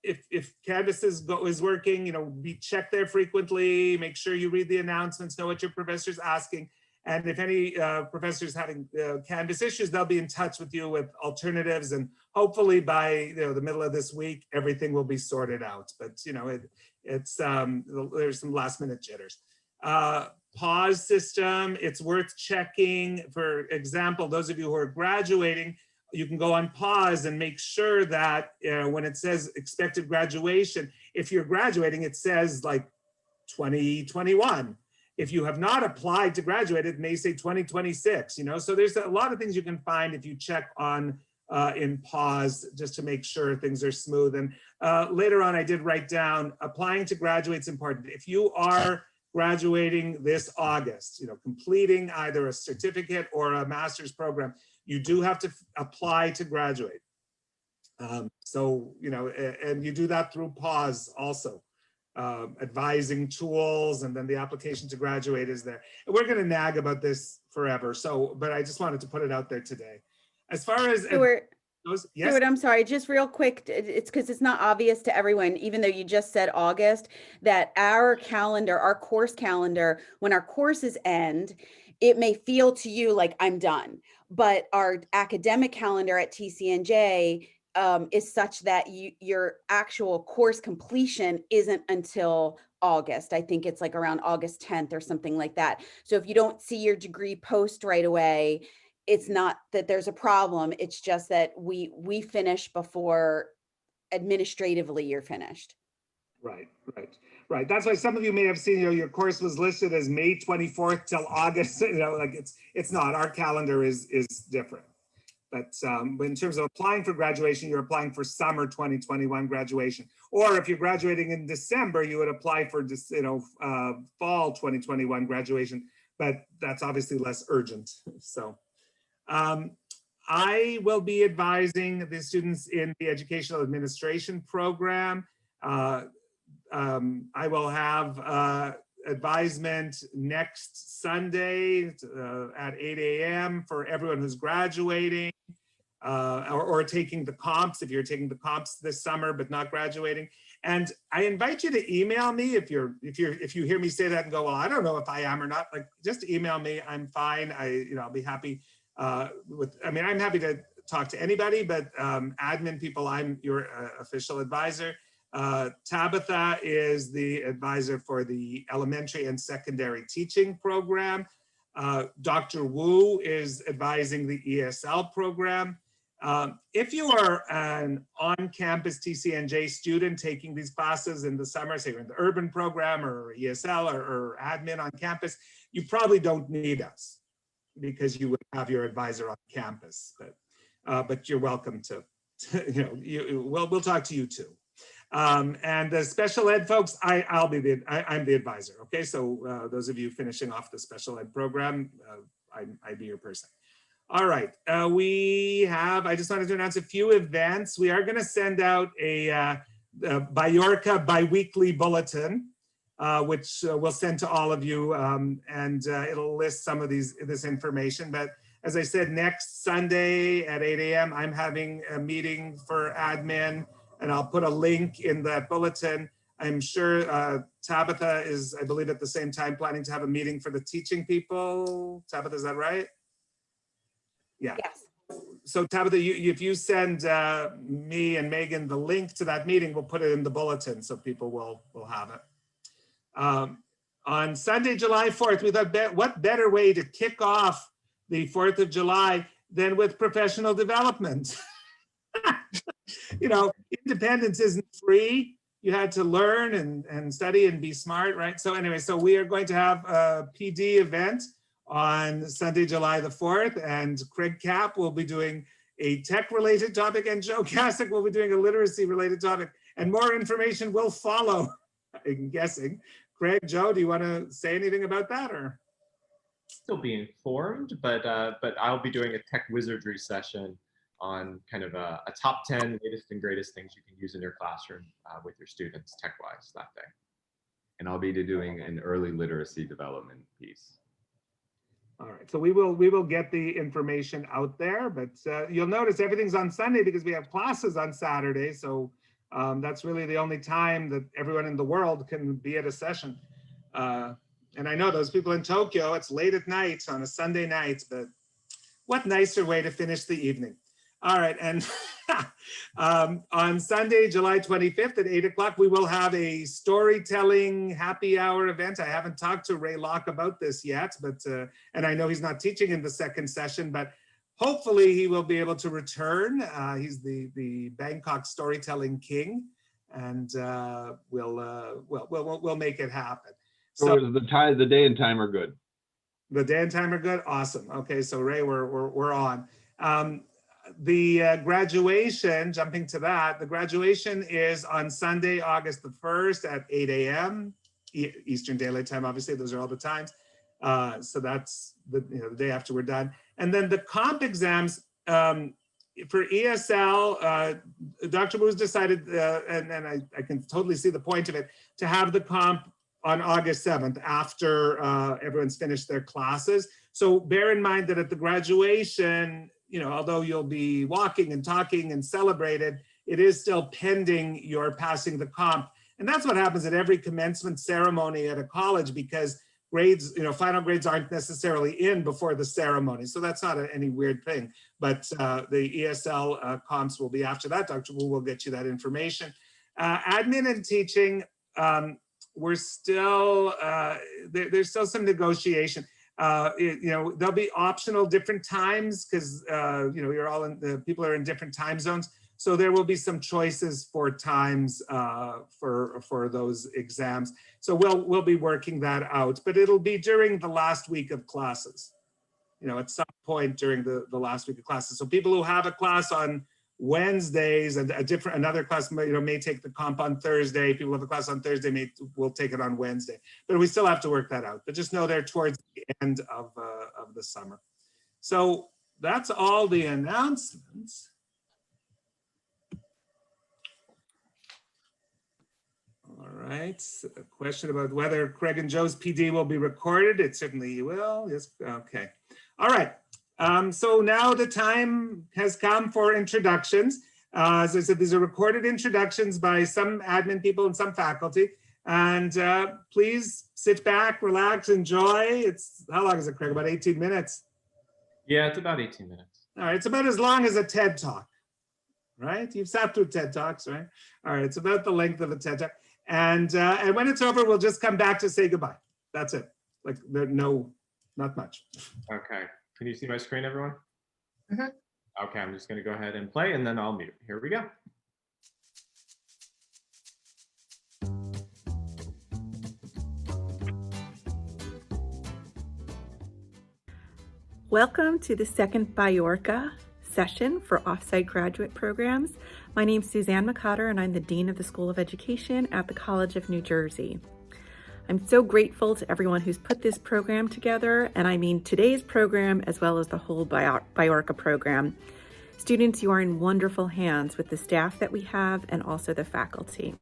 Speaker 1: if Canvas is working, we check there frequently. Make sure you read the announcements, know what your professor's asking, and if any professors having Canvas issues, they'll be in touch with you with alternatives, and hopefully by the middle of this week, everything will be sorted out. But it's there's some last minute jitters. Pause system, it's worth checking. For example, those of you who are graduating, you can go on pause and make sure that when it says expected graduation, if you're graduating, it says like 2021. If you have not applied to graduate, it may say 2026, so there's a lot of things you can find if you check on in pause, just to make sure things are smooth. And later on, I did write down applying to graduate is important. If you are graduating this August, completing either a certificate or a master's program, you do have to apply to graduate. And you do that through pause also. Advising tools, and then the application to graduate is there. And we're going to nag about this forever. But I just wanted to put it out there today. As far as yes.
Speaker 4: Stuart, I'm sorry, just real quick. It's because it's not obvious to everyone, even though you just said August, that our calendar, our course calendar, when our courses end, it may feel to you like I'm done. But our academic calendar at TCNJ is such that your actual course completion isn't until August. I think it's like around August 10th or something like that. So if you don't see your degree post right away, it's not that there's a problem. It's just that we finish before administratively you're finished.
Speaker 1: Right. That's why some of you may have seen, your course was listed as May 24th till August. Like it's not. Our calendar is different. But in terms of applying for graduation, you're applying for summer 2021 graduation. Or if you're graduating in December, you would apply for fall 2021 graduation. But that's obviously less urgent. So I will be advising the students in the educational administration program. I will have advisement next Sunday at 8 a.m. for everyone who's graduating or taking the comps, if you're taking the comps this summer but not graduating. And I invite you to email me if you hear me say that and go, well, I don't know if I am or not. Like, just email me. I'm fine. I'll be happy I'm happy to talk to anybody, but admin people, I'm your official advisor. Tabitha is the advisor for the elementary and secondary teaching program. Dr. Wu is advising the ESL program. If you are an on-campus TCNJ student taking these classes in the summer, say you're in the urban program or ESL or admin on campus, you probably don't need us because you would have your advisor on campus. But you're welcome to we'll talk to you too. And the special ed folks, I'm the advisor. Okay, so those of you finishing off the special ed program, I'd be your person. All right, I just wanted to announce a few events. We are going to send out a Ballorca biweekly bulletin, which we'll send to all of you, and it'll list some of this information. But as I said, next Sunday at 8 a.m., I'm having a meeting for admin, and I'll put a link in that bulletin. I'm sure Tabitha is, I believe, at the same time planning to have a meeting for the teaching people. Tabitha, is that right? Yeah.
Speaker 3: Yes.
Speaker 1: So Tabitha, if you send me and Megan the link to that meeting, we'll put it in the bulletin so people will have it. On Sunday, July 4th, we thought, what better way to kick off the 4th of July than with professional development? Independence isn't free. You had to learn and study and be smart, right? So anyway, so we are going to have a PD event on Sunday, July the 4th, and Craig Kapp will be doing a tech-related topic, and Joe Kasich will be doing a literacy-related topic, and more information will follow, I'm guessing. Craig, Joe, do you want to say anything about that, or?
Speaker 6: Still being formed, but I'll be doing a tech wizardry session on kind of a top 10 latest and greatest things you can use in your classroom with your students tech-wise that day.
Speaker 9: And I'll be doing an early literacy development piece.
Speaker 1: All right, so we will get the information out there, but you'll notice everything's on Sunday because we have classes on Saturday. So that's really the only time that everyone in the world can be at a session. And I know those people in Tokyo, it's late at night on a Sunday night, but what nicer way to finish the evening. All right, and on Sunday, July 25th at 8 o'clock, we will have a storytelling happy hour event. I haven't talked to Ray Locke about this yet, but and I know he's not teaching in the second session, but hopefully he will be able to return. He's the Bangkok storytelling king, and we'll make it happen.
Speaker 9: So the day and time are good.
Speaker 1: The day and time are good. Awesome. Okay, so Ray, we're on. The graduation, jumping to that, the graduation is on Sunday, August the 1st at 8 a.m. Eastern Daylight Time, obviously, those are all the times. So that's the day after we're done. And then the comp exams for ESL, Dr. Wu's decided, and I can totally see the point of it, to have the comp on August 7th after everyone's finished their classes. So bear in mind that at the graduation, although you'll be walking and talking and celebrated, it is still pending your passing the comp. And that's what happens at every commencement ceremony at a college, because grades, final grades aren't necessarily in before the ceremony. So that's not any weird thing, but the ESL comps will be after that. Dr. Wu will get you that information. Admin and teaching, we're still, there's still some negotiation. There'll be optional different times because you're all people are in different time zones. So there will be some choices for times for those exams. So we'll be working that out, but it'll be during the last week of classes. at some point during the last week of classes. So people who have a class on Wednesdays and another class may take the comp on Thursday. People who have a class on Thursday will take it on Wednesday, but we still have to work that out. But just know they're towards the end of the summer. So that's all the announcements. All right, a question about whether Craig and Joe's PD will be recorded. It certainly will. Yes, okay. All right. So now the time has come for introductions. As I said, these are recorded introductions by some admin people and some faculty. And please sit back, relax, enjoy. How long is it, Craig? About 18 minutes?
Speaker 6: Yeah, it's about 18 minutes.
Speaker 1: All right, it's about as long as a TED Talk, right? You've sat through TED Talks, right? All right, it's about the length of a TED Talk. And when it's over, we'll just come back to say goodbye. That's it. Like, not much.
Speaker 6: Okay. Can you see my screen, everyone? Okay, I'm just going to go ahead and play, and then I'll mute. Here we go.
Speaker 14: Welcome to the second Ballorca session for offsite graduate programs. My name is Suzanne McCotter, and I'm the Dean of the School of Education at the College of New Jersey. I'm so grateful to everyone who's put this program together, and I mean today's program as well as the whole Ballorca program. Students, you are in wonderful hands with the staff that we have and also the faculty.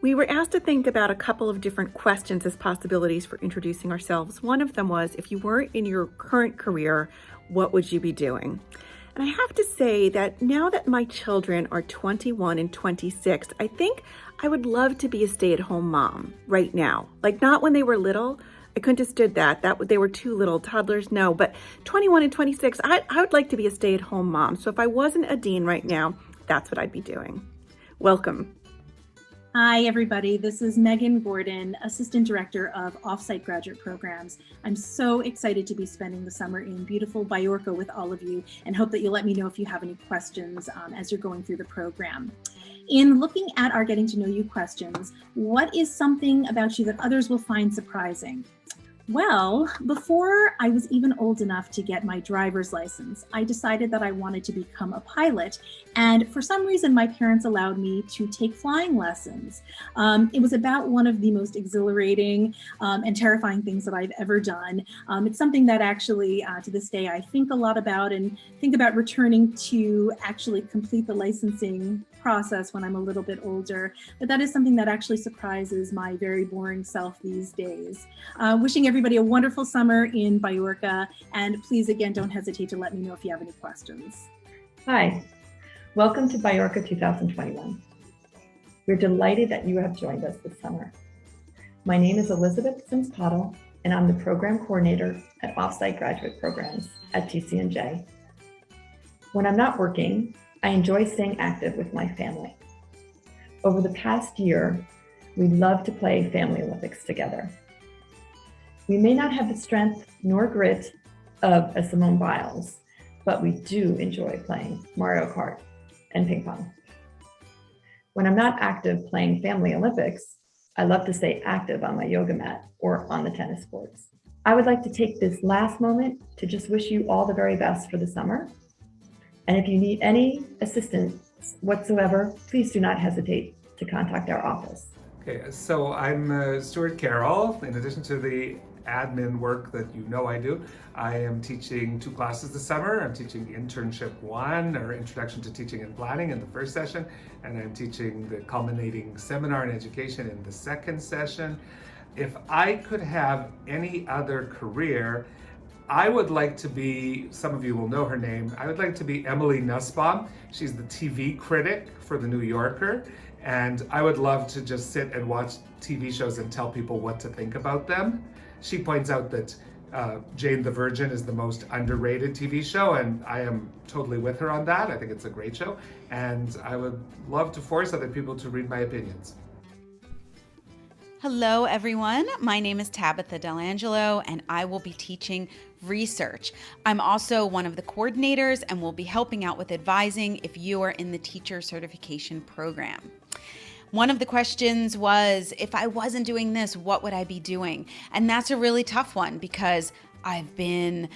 Speaker 14: We were asked to think about a couple of different questions as possibilities for introducing ourselves. One of them was, if you weren't in your current career, what would you be doing? And I have to say that now that my children are 21 and 26, I think I would love to be a stay-at-home mom right now. Like, not when they were little. I couldn't have stood that. They were too little, toddlers, no. But 21 and 26, I would like to be a stay-at-home mom. So if I wasn't a dean right now, that's what I'd be doing. Welcome.
Speaker 15: Hi, everybody. This is Megan Gordon, Assistant Director of Offsite Graduate Programs. I'm so excited to be spending the summer in beautiful Ballorca with all of you, and hope that you'll let me know if you have any questions as you're going through the program. In looking at our getting to know you questions, what is something about you that others will find surprising? Well, before I was even old enough to get my driver's license, I decided that I wanted to become a pilot. And for some reason, my parents allowed me to take flying lessons. It was about one of the most exhilarating and terrifying things that I've ever done. It's something that actually, to this day, I think a lot about and think about returning to actually complete the licensing process when I'm a little bit older. But that is something that actually surprises my very boring self these days. Wishing everybody a wonderful summer in Ballorca, and please, again, don't hesitate to let me know if you have any questions.
Speaker 3: Hi, welcome to Ballorca 2021. We're delighted that you have joined us this summer. My name is Elizabeth Sims-Pottle, and I'm the Program Coordinator at Offsite Graduate Programs at TCNJ. When I'm not working, I enjoy staying active with my family. Over the past year, we love to play Family Olympics together. We may not have the strength nor grit of a Simone Biles, but we do enjoy playing Mario Kart and ping pong. When I'm not active playing Family Olympics, I love to stay active on my yoga mat or on the tennis courts. I would like to take this last moment to just wish you all the very best for the summer. And if you need any assistance whatsoever, please do not hesitate to contact our office.
Speaker 1: Okay, so I'm Stuart Carroll. In addition to the admin work that you know I do, I am teaching 2 classes this summer. I'm teaching Internship 1, or Introduction to Teaching and Planning, in the first session, and I'm teaching the culminating seminar in education in the second session. If I could have any other career, I would like to be, some of you will know her name, I would like to be Emily Nussbaum. She's the TV critic for The New Yorker, and I would love to just sit and watch TV shows and tell people what to think about them. She points out that Jane the Virgin is the most underrated TV show, and I am totally with her on that. I think it's a great show, and I would love to force other people to read my opinions.
Speaker 16: Hello, everyone. My name is Tabitha Delangelo, and I will be teaching research. I'm also one of the coordinators and will be helping out with advising if you are in the teacher certification program. One of the questions was, if I wasn't doing this, what would I be doing? And that's a really tough one because I've been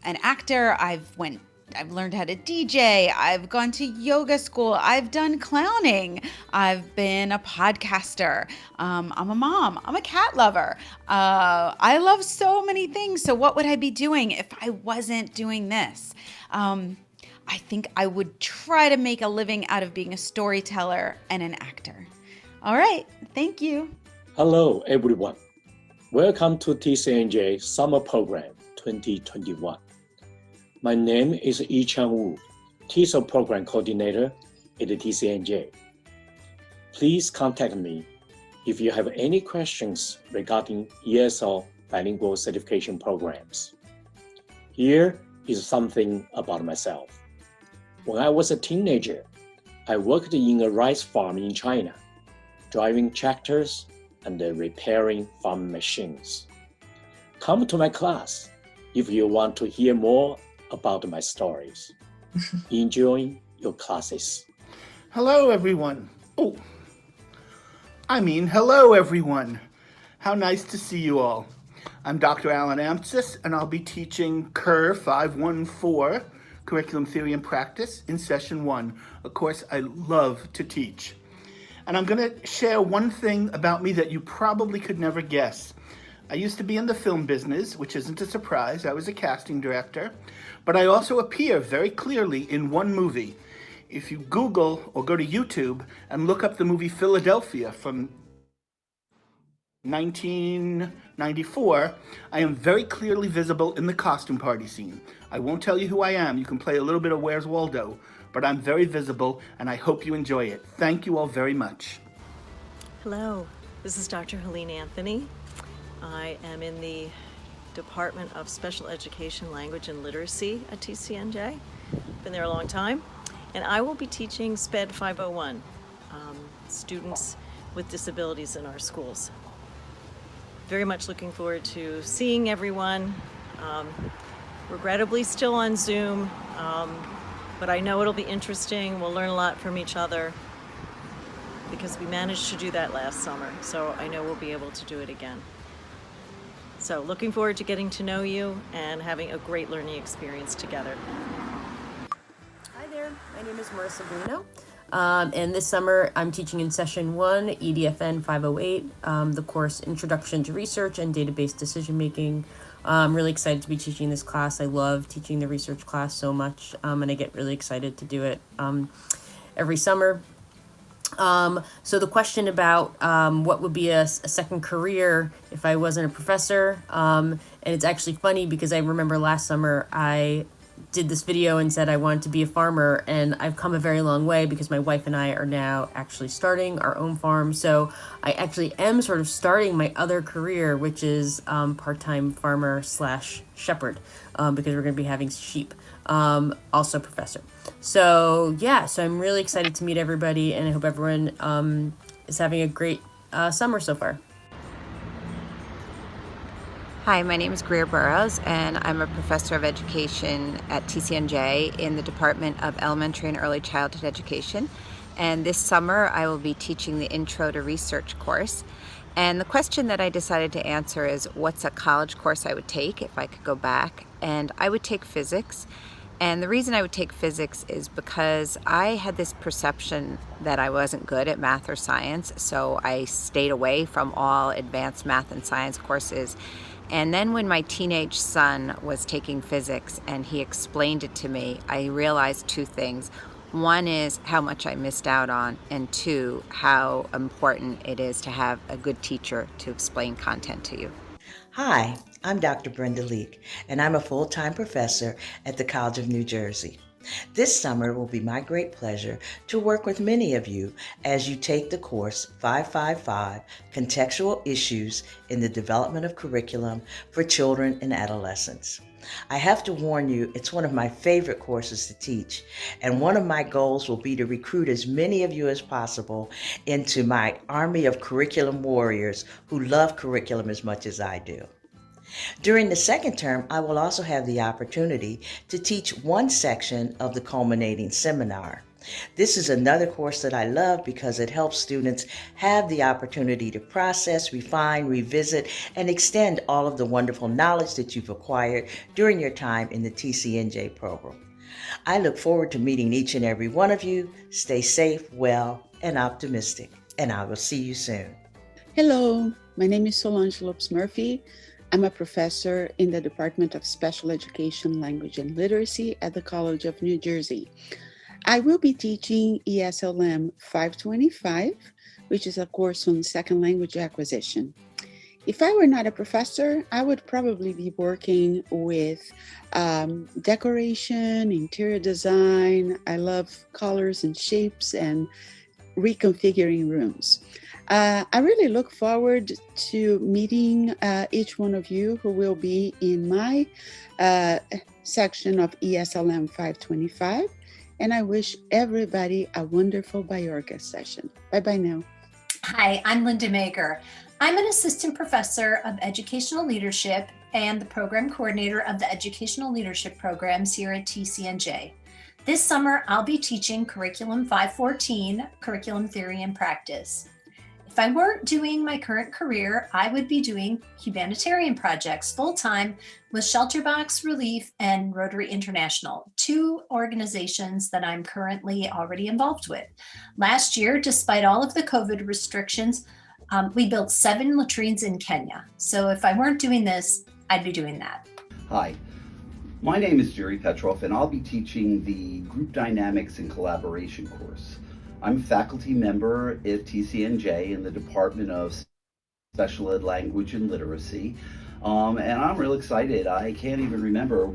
Speaker 16: an actor, I've learned how to DJ, I've gone to yoga school, I've done clowning, I've been a podcaster, I'm a mom, I'm a cat lover. I love so many things. So what would I be doing if I wasn't doing this? I think I would try to make a living out of being a storyteller and an actor. All right, thank you.
Speaker 17: Hello, everyone. Welcome to TCNJ Summer Program 2021. My name is Yi-Chang Wu, TESOL Program Coordinator at the TCNJ. Please contact me if you have any questions regarding ESL bilingual certification programs. Here is something about myself. When I was a teenager, I worked in a rice farm in China, driving tractors and repairing farm machines. Come to my class if you want to hear more about my stories. Enjoy your classes.
Speaker 18: Hello, everyone. Hello, everyone. How nice to see you all. I'm Dr. Alan Amsis, and I'll be teaching CUR 514, Curriculum Theory and Practice, in Session 1, a course I love to teach. And I'm going to share one thing about me that you probably could never guess. I used to be in the film business, which isn't a surprise. I was a casting director, but I also appear very clearly in one movie. If you Google or go to YouTube and look up the movie Philadelphia from 1994, I am very clearly visible in the costume party scene. I won't tell you who I am. You can play a little bit of Where's Waldo, but I'm very visible, and I hope you enjoy it. Thank you all very much.
Speaker 19: Hello, this is Dr. Helene Anthony. I am in the Department of Special Education, Language, and Literacy at TCNJ. Been there a long time. And I will be teaching SPED 501, students with disabilities in our schools. Very much looking forward to seeing everyone. Regrettably still on Zoom, but I know it'll be interesting. We'll learn a lot from each other because we managed to do that last summer, so I know we'll be able to do it again. So looking forward to getting to know you and having a great learning experience together.
Speaker 20: Hi there, my name is Marissa Bruno. And this summer I'm teaching in Session 1, EDFN 508, the course Introduction to Research and Database Decision Making. I'm really excited to be teaching this class. I love teaching the research class so much, and I get really excited to do it every summer. So the question about what would be a second career if I wasn't a professor, and it's actually funny because I remember last summer I did this video and said I wanted to be a farmer, and I've come a very long way because my wife and I are now actually starting our own farm. So I actually am sort of starting my other career, which is part-time farmer / shepherd, because we're going to be having sheep, also professor. So yeah, so I'm really excited to meet everybody, and I hope everyone is having a great summer so far.
Speaker 21: Hi, my name is Greer Burrows, and I'm a professor of education at TCNJ in the Department of Elementary and Early Childhood Education. And this summer, I will be teaching the Intro to Research course. And the question that I decided to answer is, what's a college course I would take if I could go back? And I would take physics. And the reason I would take physics is because I had this perception that I wasn't good at math or science, so I stayed away from all advanced math and science courses. And then when my teenage son was taking physics and he explained it to me, I realized two things. One is how much I missed out on, and two, how important it is to have a good teacher to explain content to you.
Speaker 22: Hi, I'm Dr. Brenda Leek, and I'm a full-time professor at the College of New Jersey. This summer will be my great pleasure to work with many of you as you take the course 555, Contextual Issues in the Development of Curriculum for Children and Adolescents. I have to warn you, it's one of my favorite courses to teach, and one of my goals will be to recruit as many of you as possible into my army of curriculum warriors who love curriculum as much as I do. During the second term, I will also have the opportunity to teach one section of the culminating seminar. This is another course that I love because it helps students have the opportunity to process, refine, revisit, and extend all of the wonderful knowledge that you've acquired during your time in the TCNJ program. I look forward to meeting each and every one of you. Stay safe, well, and optimistic, and I will see you soon.
Speaker 2: Hello, my name is Solange Lopes Murphy. I'm a professor in the Department of Special Education, Language and Literacy at the College of New Jersey. I will be teaching ESLM 525, which is a course on second language acquisition. If I were not a professor, I would probably be working with decoration, interior design. I love colors and shapes and reconfiguring rooms. I really look forward to meeting each one of you who will be in my section of ESLM 525. And I wish everybody a wonderful Ballorca session. Bye-bye now.
Speaker 7: Hi, I'm Linda Maker. I'm an assistant professor of educational leadership and the program coordinator of the educational leadership programs here at TCNJ. This summer, I'll be teaching Curriculum 514, Curriculum Theory and Practice. If I weren't doing my current career, I would be doing humanitarian projects full-time with Shelterbox Relief and Rotary International, two organizations that I'm currently already involved with. Last year, despite all of the COVID restrictions, we built 7 latrines in Kenya. So if I weren't doing this, I'd be doing that.
Speaker 23: Hi, my name is Jerry Petroff, and I'll be teaching the Group Dynamics and Collaboration course. I'm a faculty member at TCNJ in the Department of Special Ed Language and Literacy, and I'm real excited. I can't even remember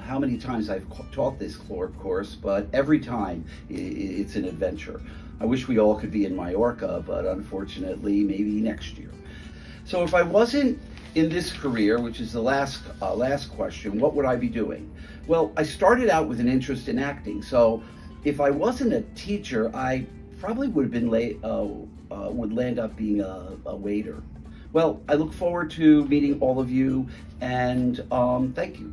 Speaker 23: how many times I've taught this course, but every time it's an adventure. I wish we all could be in Mallorca, but unfortunately, maybe next year. So if I wasn't in this career, which is the last question, what would I be doing? Well, I started out with an interest in acting, so if I wasn't a teacher, I probably would have been would land up being a waiter. Well, I look forward to meeting all of you, and thank you.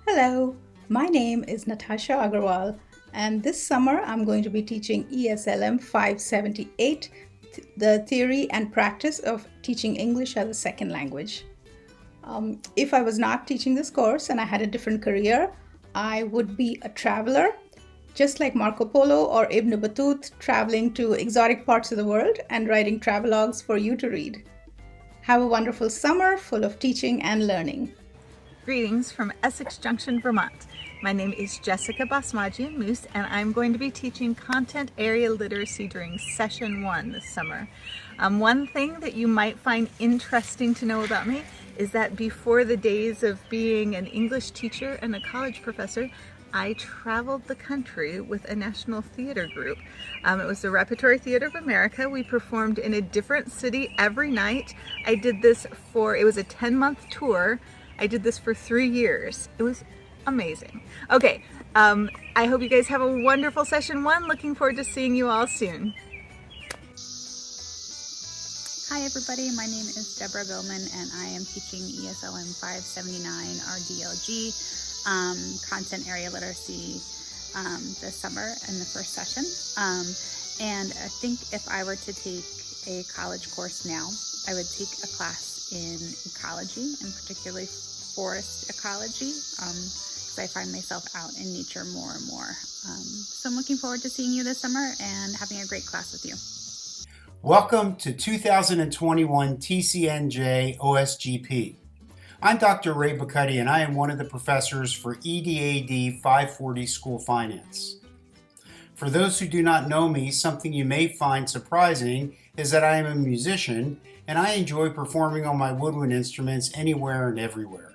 Speaker 24: Hello, my name is Natasha Agarwal, and this summer I'm going to be teaching ESLM 578, the theory and practice of teaching English as a second language. If I was not teaching this course and I had a different career, I would be a traveler, just like Marco Polo or Ibn Battuta, traveling to exotic parts of the world and writing travelogues for you to read. Have a wonderful summer full of teaching and learning.
Speaker 25: Greetings from Essex Junction, Vermont. My name is Jessica Basmajian Moose, and I'm going to be teaching content area literacy during session 1 this summer. One thing that you might find interesting to know about me is that before the days of being an English teacher and a college professor, I traveled the country with a national theater group. It was the Repertory Theater of America. We performed in a different city every night. I did this it was a 10-month tour. I did this for 3 years. It was amazing. Okay, I hope you guys have a wonderful session 1. Looking forward to seeing you all soon.
Speaker 26: Hi everybody, my name is Deborah Billman and I am teaching ESLM 579 RDLG content area literacy this summer in the first session. And I think if I were to take a college course now, I would take a class in ecology, and particularly forest ecology, because I find myself out in nature more and more. So I'm looking forward to seeing you this summer and having a great class with you.
Speaker 27: Welcome to 2021 TCNJ OSGP. I'm Dr. Ray Bucutti, and I am one of the professors for EDAD 540 School Finance. For those who do not know me, something you may find surprising is that I am a musician and I enjoy performing on my woodwind instruments anywhere and everywhere.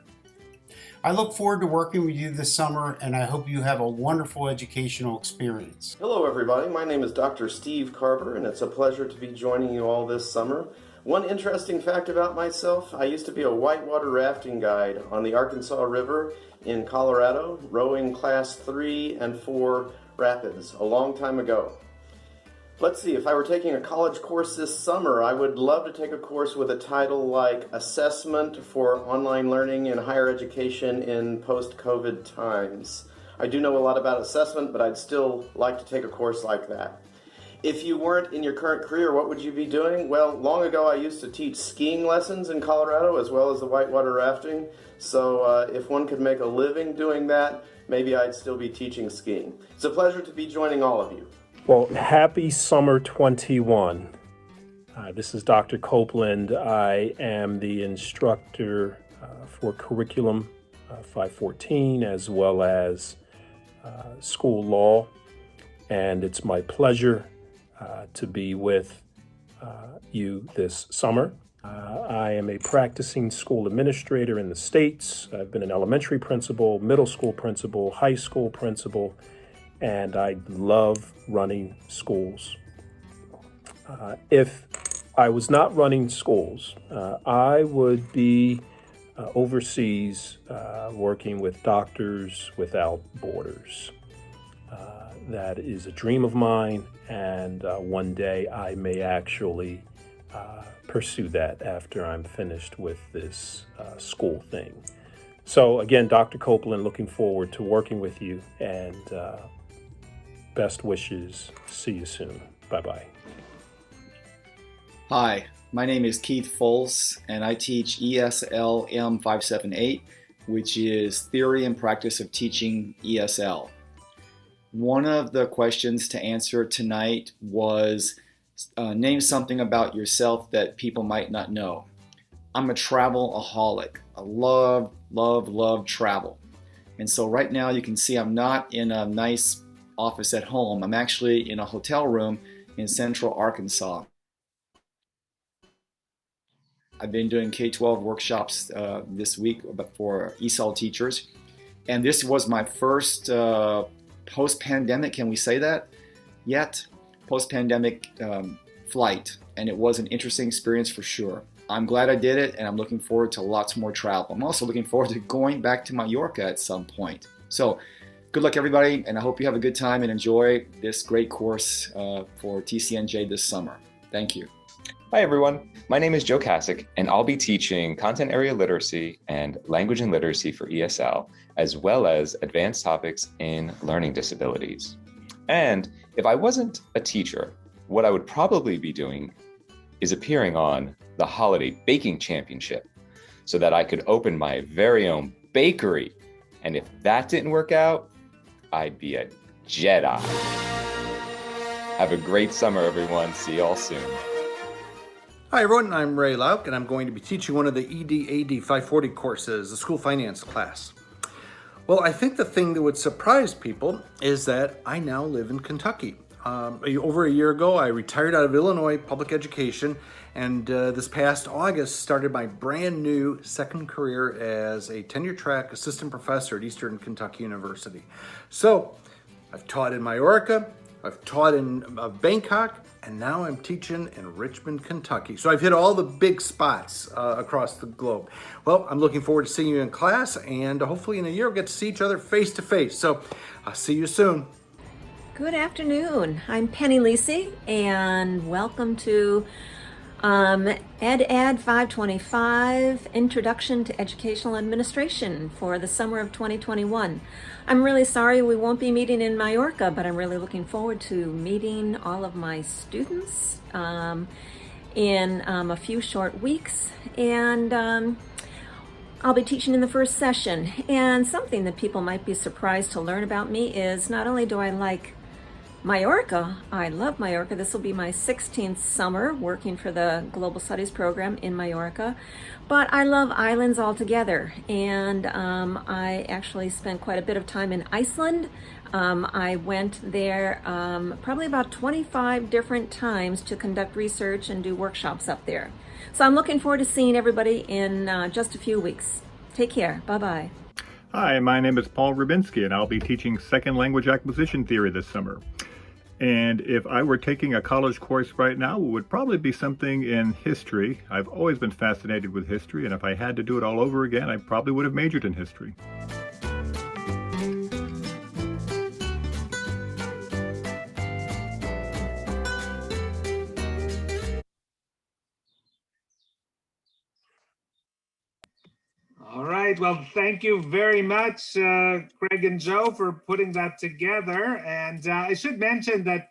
Speaker 27: I look forward to working with you this summer, and I hope you have a wonderful educational experience.
Speaker 28: Hello everybody, my name is Dr. Steve Carver, and it's a pleasure to be joining you all this summer. One interesting fact about myself, I used to be a whitewater rafting guide on the Arkansas River in Colorado, rowing class 3 and 4 rapids a long time ago. Let's see, if I were taking a college course this summer, I would love to take a course with a title like Assessment for Online Learning in Higher Education in Post-COVID Times. I do know a lot about assessment, but I'd still like to take a course like that. If you weren't in your current career, what would you be doing? Well, long ago I used to teach skiing lessons in Colorado as well as the whitewater rafting. So if one could make a living doing that, maybe I'd still be teaching skiing. It's a pleasure to be joining all of you.
Speaker 4: Well, happy summer 21. This is Dr. Copeland. I am the instructor for Curriculum 514 as well as school law. And it's my pleasure to be with you this summer. I am a practicing school administrator in the States. I've been an elementary principal, middle school principal, high school principal, and I love running schools. If I was not running schools, I would be overseas working with Doctors Without Borders. That is a dream of mine, and one day I may actually pursue that after I'm finished with this school thing. So again, Dr. Copeland, looking forward to working with you, and best wishes. See you soon. Bye-bye.
Speaker 5: Hi, my name is Keith Foles, and I teach ESL M578, which is Theory and Practice of Teaching ESL. One of the questions to answer tonight was name something about yourself that people might not know. I'm a travel-aholic. I love travel. And so right now you can see I'm not in a nice office at home. I'm actually in a hotel room in central Arkansas. I've been doing K-12 workshops this week for ESOL teachers. And this was my first post-pandemic, can we say that yet? Post-pandemic flight, and it was an interesting experience for sure. I'm glad I did it, and I'm looking forward to lots more travel. I'm also looking forward to going back to Mallorca at some point. So good luck everybody, and I hope you have a good time and enjoy this great course for TCNJ this summer. Thank you.
Speaker 8: Hi everyone, my name is Joe Kasich, and I'll be teaching content area literacy and language and literacy for ESL, as well as advanced topics in learning disabilities. And if I wasn't a teacher, what I would probably be doing is appearing on the Holiday Baking Championship so that I could open my very own bakery. And if that didn't work out, I'd be a Jedi. Have a great summer, everyone. See y'all soon.
Speaker 9: Hi everyone, I'm Ray Lauk, and I'm going to be teaching one of the EDAD 540 courses, the school finance class. Well, I think the thing that would surprise people is that I now live in Kentucky. Over a year ago, I retired out of Illinois public education, and this past August started my brand new second career as a tenure track assistant professor at Eastern Kentucky University. So I've taught in Mallorca, I've taught in Bangkok, and now I'm teaching in Richmond, Kentucky. So I've hit all the big spots across the globe. Well, I'm looking forward to seeing you in class, and hopefully in a year we'll get to see each other face to face. So I'll see you soon.
Speaker 19: Good afternoon. I'm Penny Lisi, and welcome to EdAd 525, Introduction to Educational Administration for the summer of 2021. I'm really sorry we won't be meeting in Mallorca, but I'm really looking forward to meeting all of my students in a few short weeks. And I'll be teaching in the first session. And something that people might be surprised to learn about me is not only do I like Mallorca, I love Mallorca. This will be my 16th summer working for the Global Studies program in Mallorca, but I love islands altogether. And I actually spent quite a bit of time in Iceland. I went there probably about 25 different times to conduct research and do workshops up there. So I'm looking forward to seeing everybody in just a few weeks. Take care. Bye-bye.
Speaker 10: Hi, my name is Paul Rubinski, and I'll be teaching second language acquisition theory this summer. And if I were taking a college course right now, it would probably be something in history. I've always been fascinated with history, and if I had to do it all over again, I probably would have majored in history.
Speaker 1: All right. right. Well, thank you very much, Greg and Joe, for putting that together. And I should mention that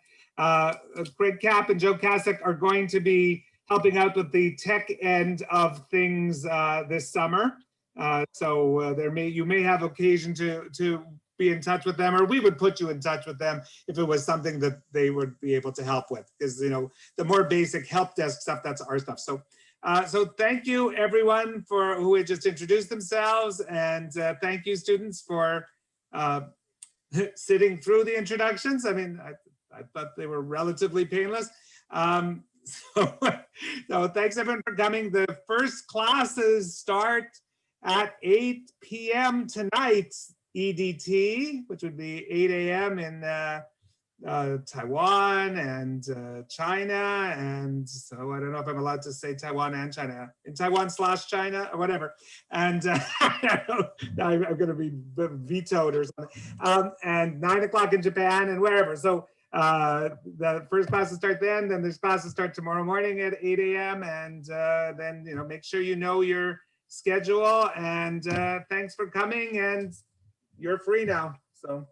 Speaker 1: Greg Kapp and Joe Kasich are going to be helping out with the tech end of things this summer. So you may have occasion to be in touch with them, or we would put you in touch with them if it was something that they would be able to help with. Because the more basic help desk stuff, that's our stuff. So thank you everyone who had just introduced themselves, and thank you students for sitting through the introductions. I mean, I thought they were relatively painless. So thanks everyone for coming. The first classes start at 8 p.m. tonight, EDT, which would be 8 a.m. in Taiwan and China. And so I don't know if I'm allowed to say Taiwan and China, in Taiwan/China or whatever. And I'm going to be vetoed or something. And 9 o'clock in Japan and wherever. So the first classes start then there's classes start tomorrow morning at 8 a.m. And then, make sure you know your schedule. And thanks for coming, and you're free now. So.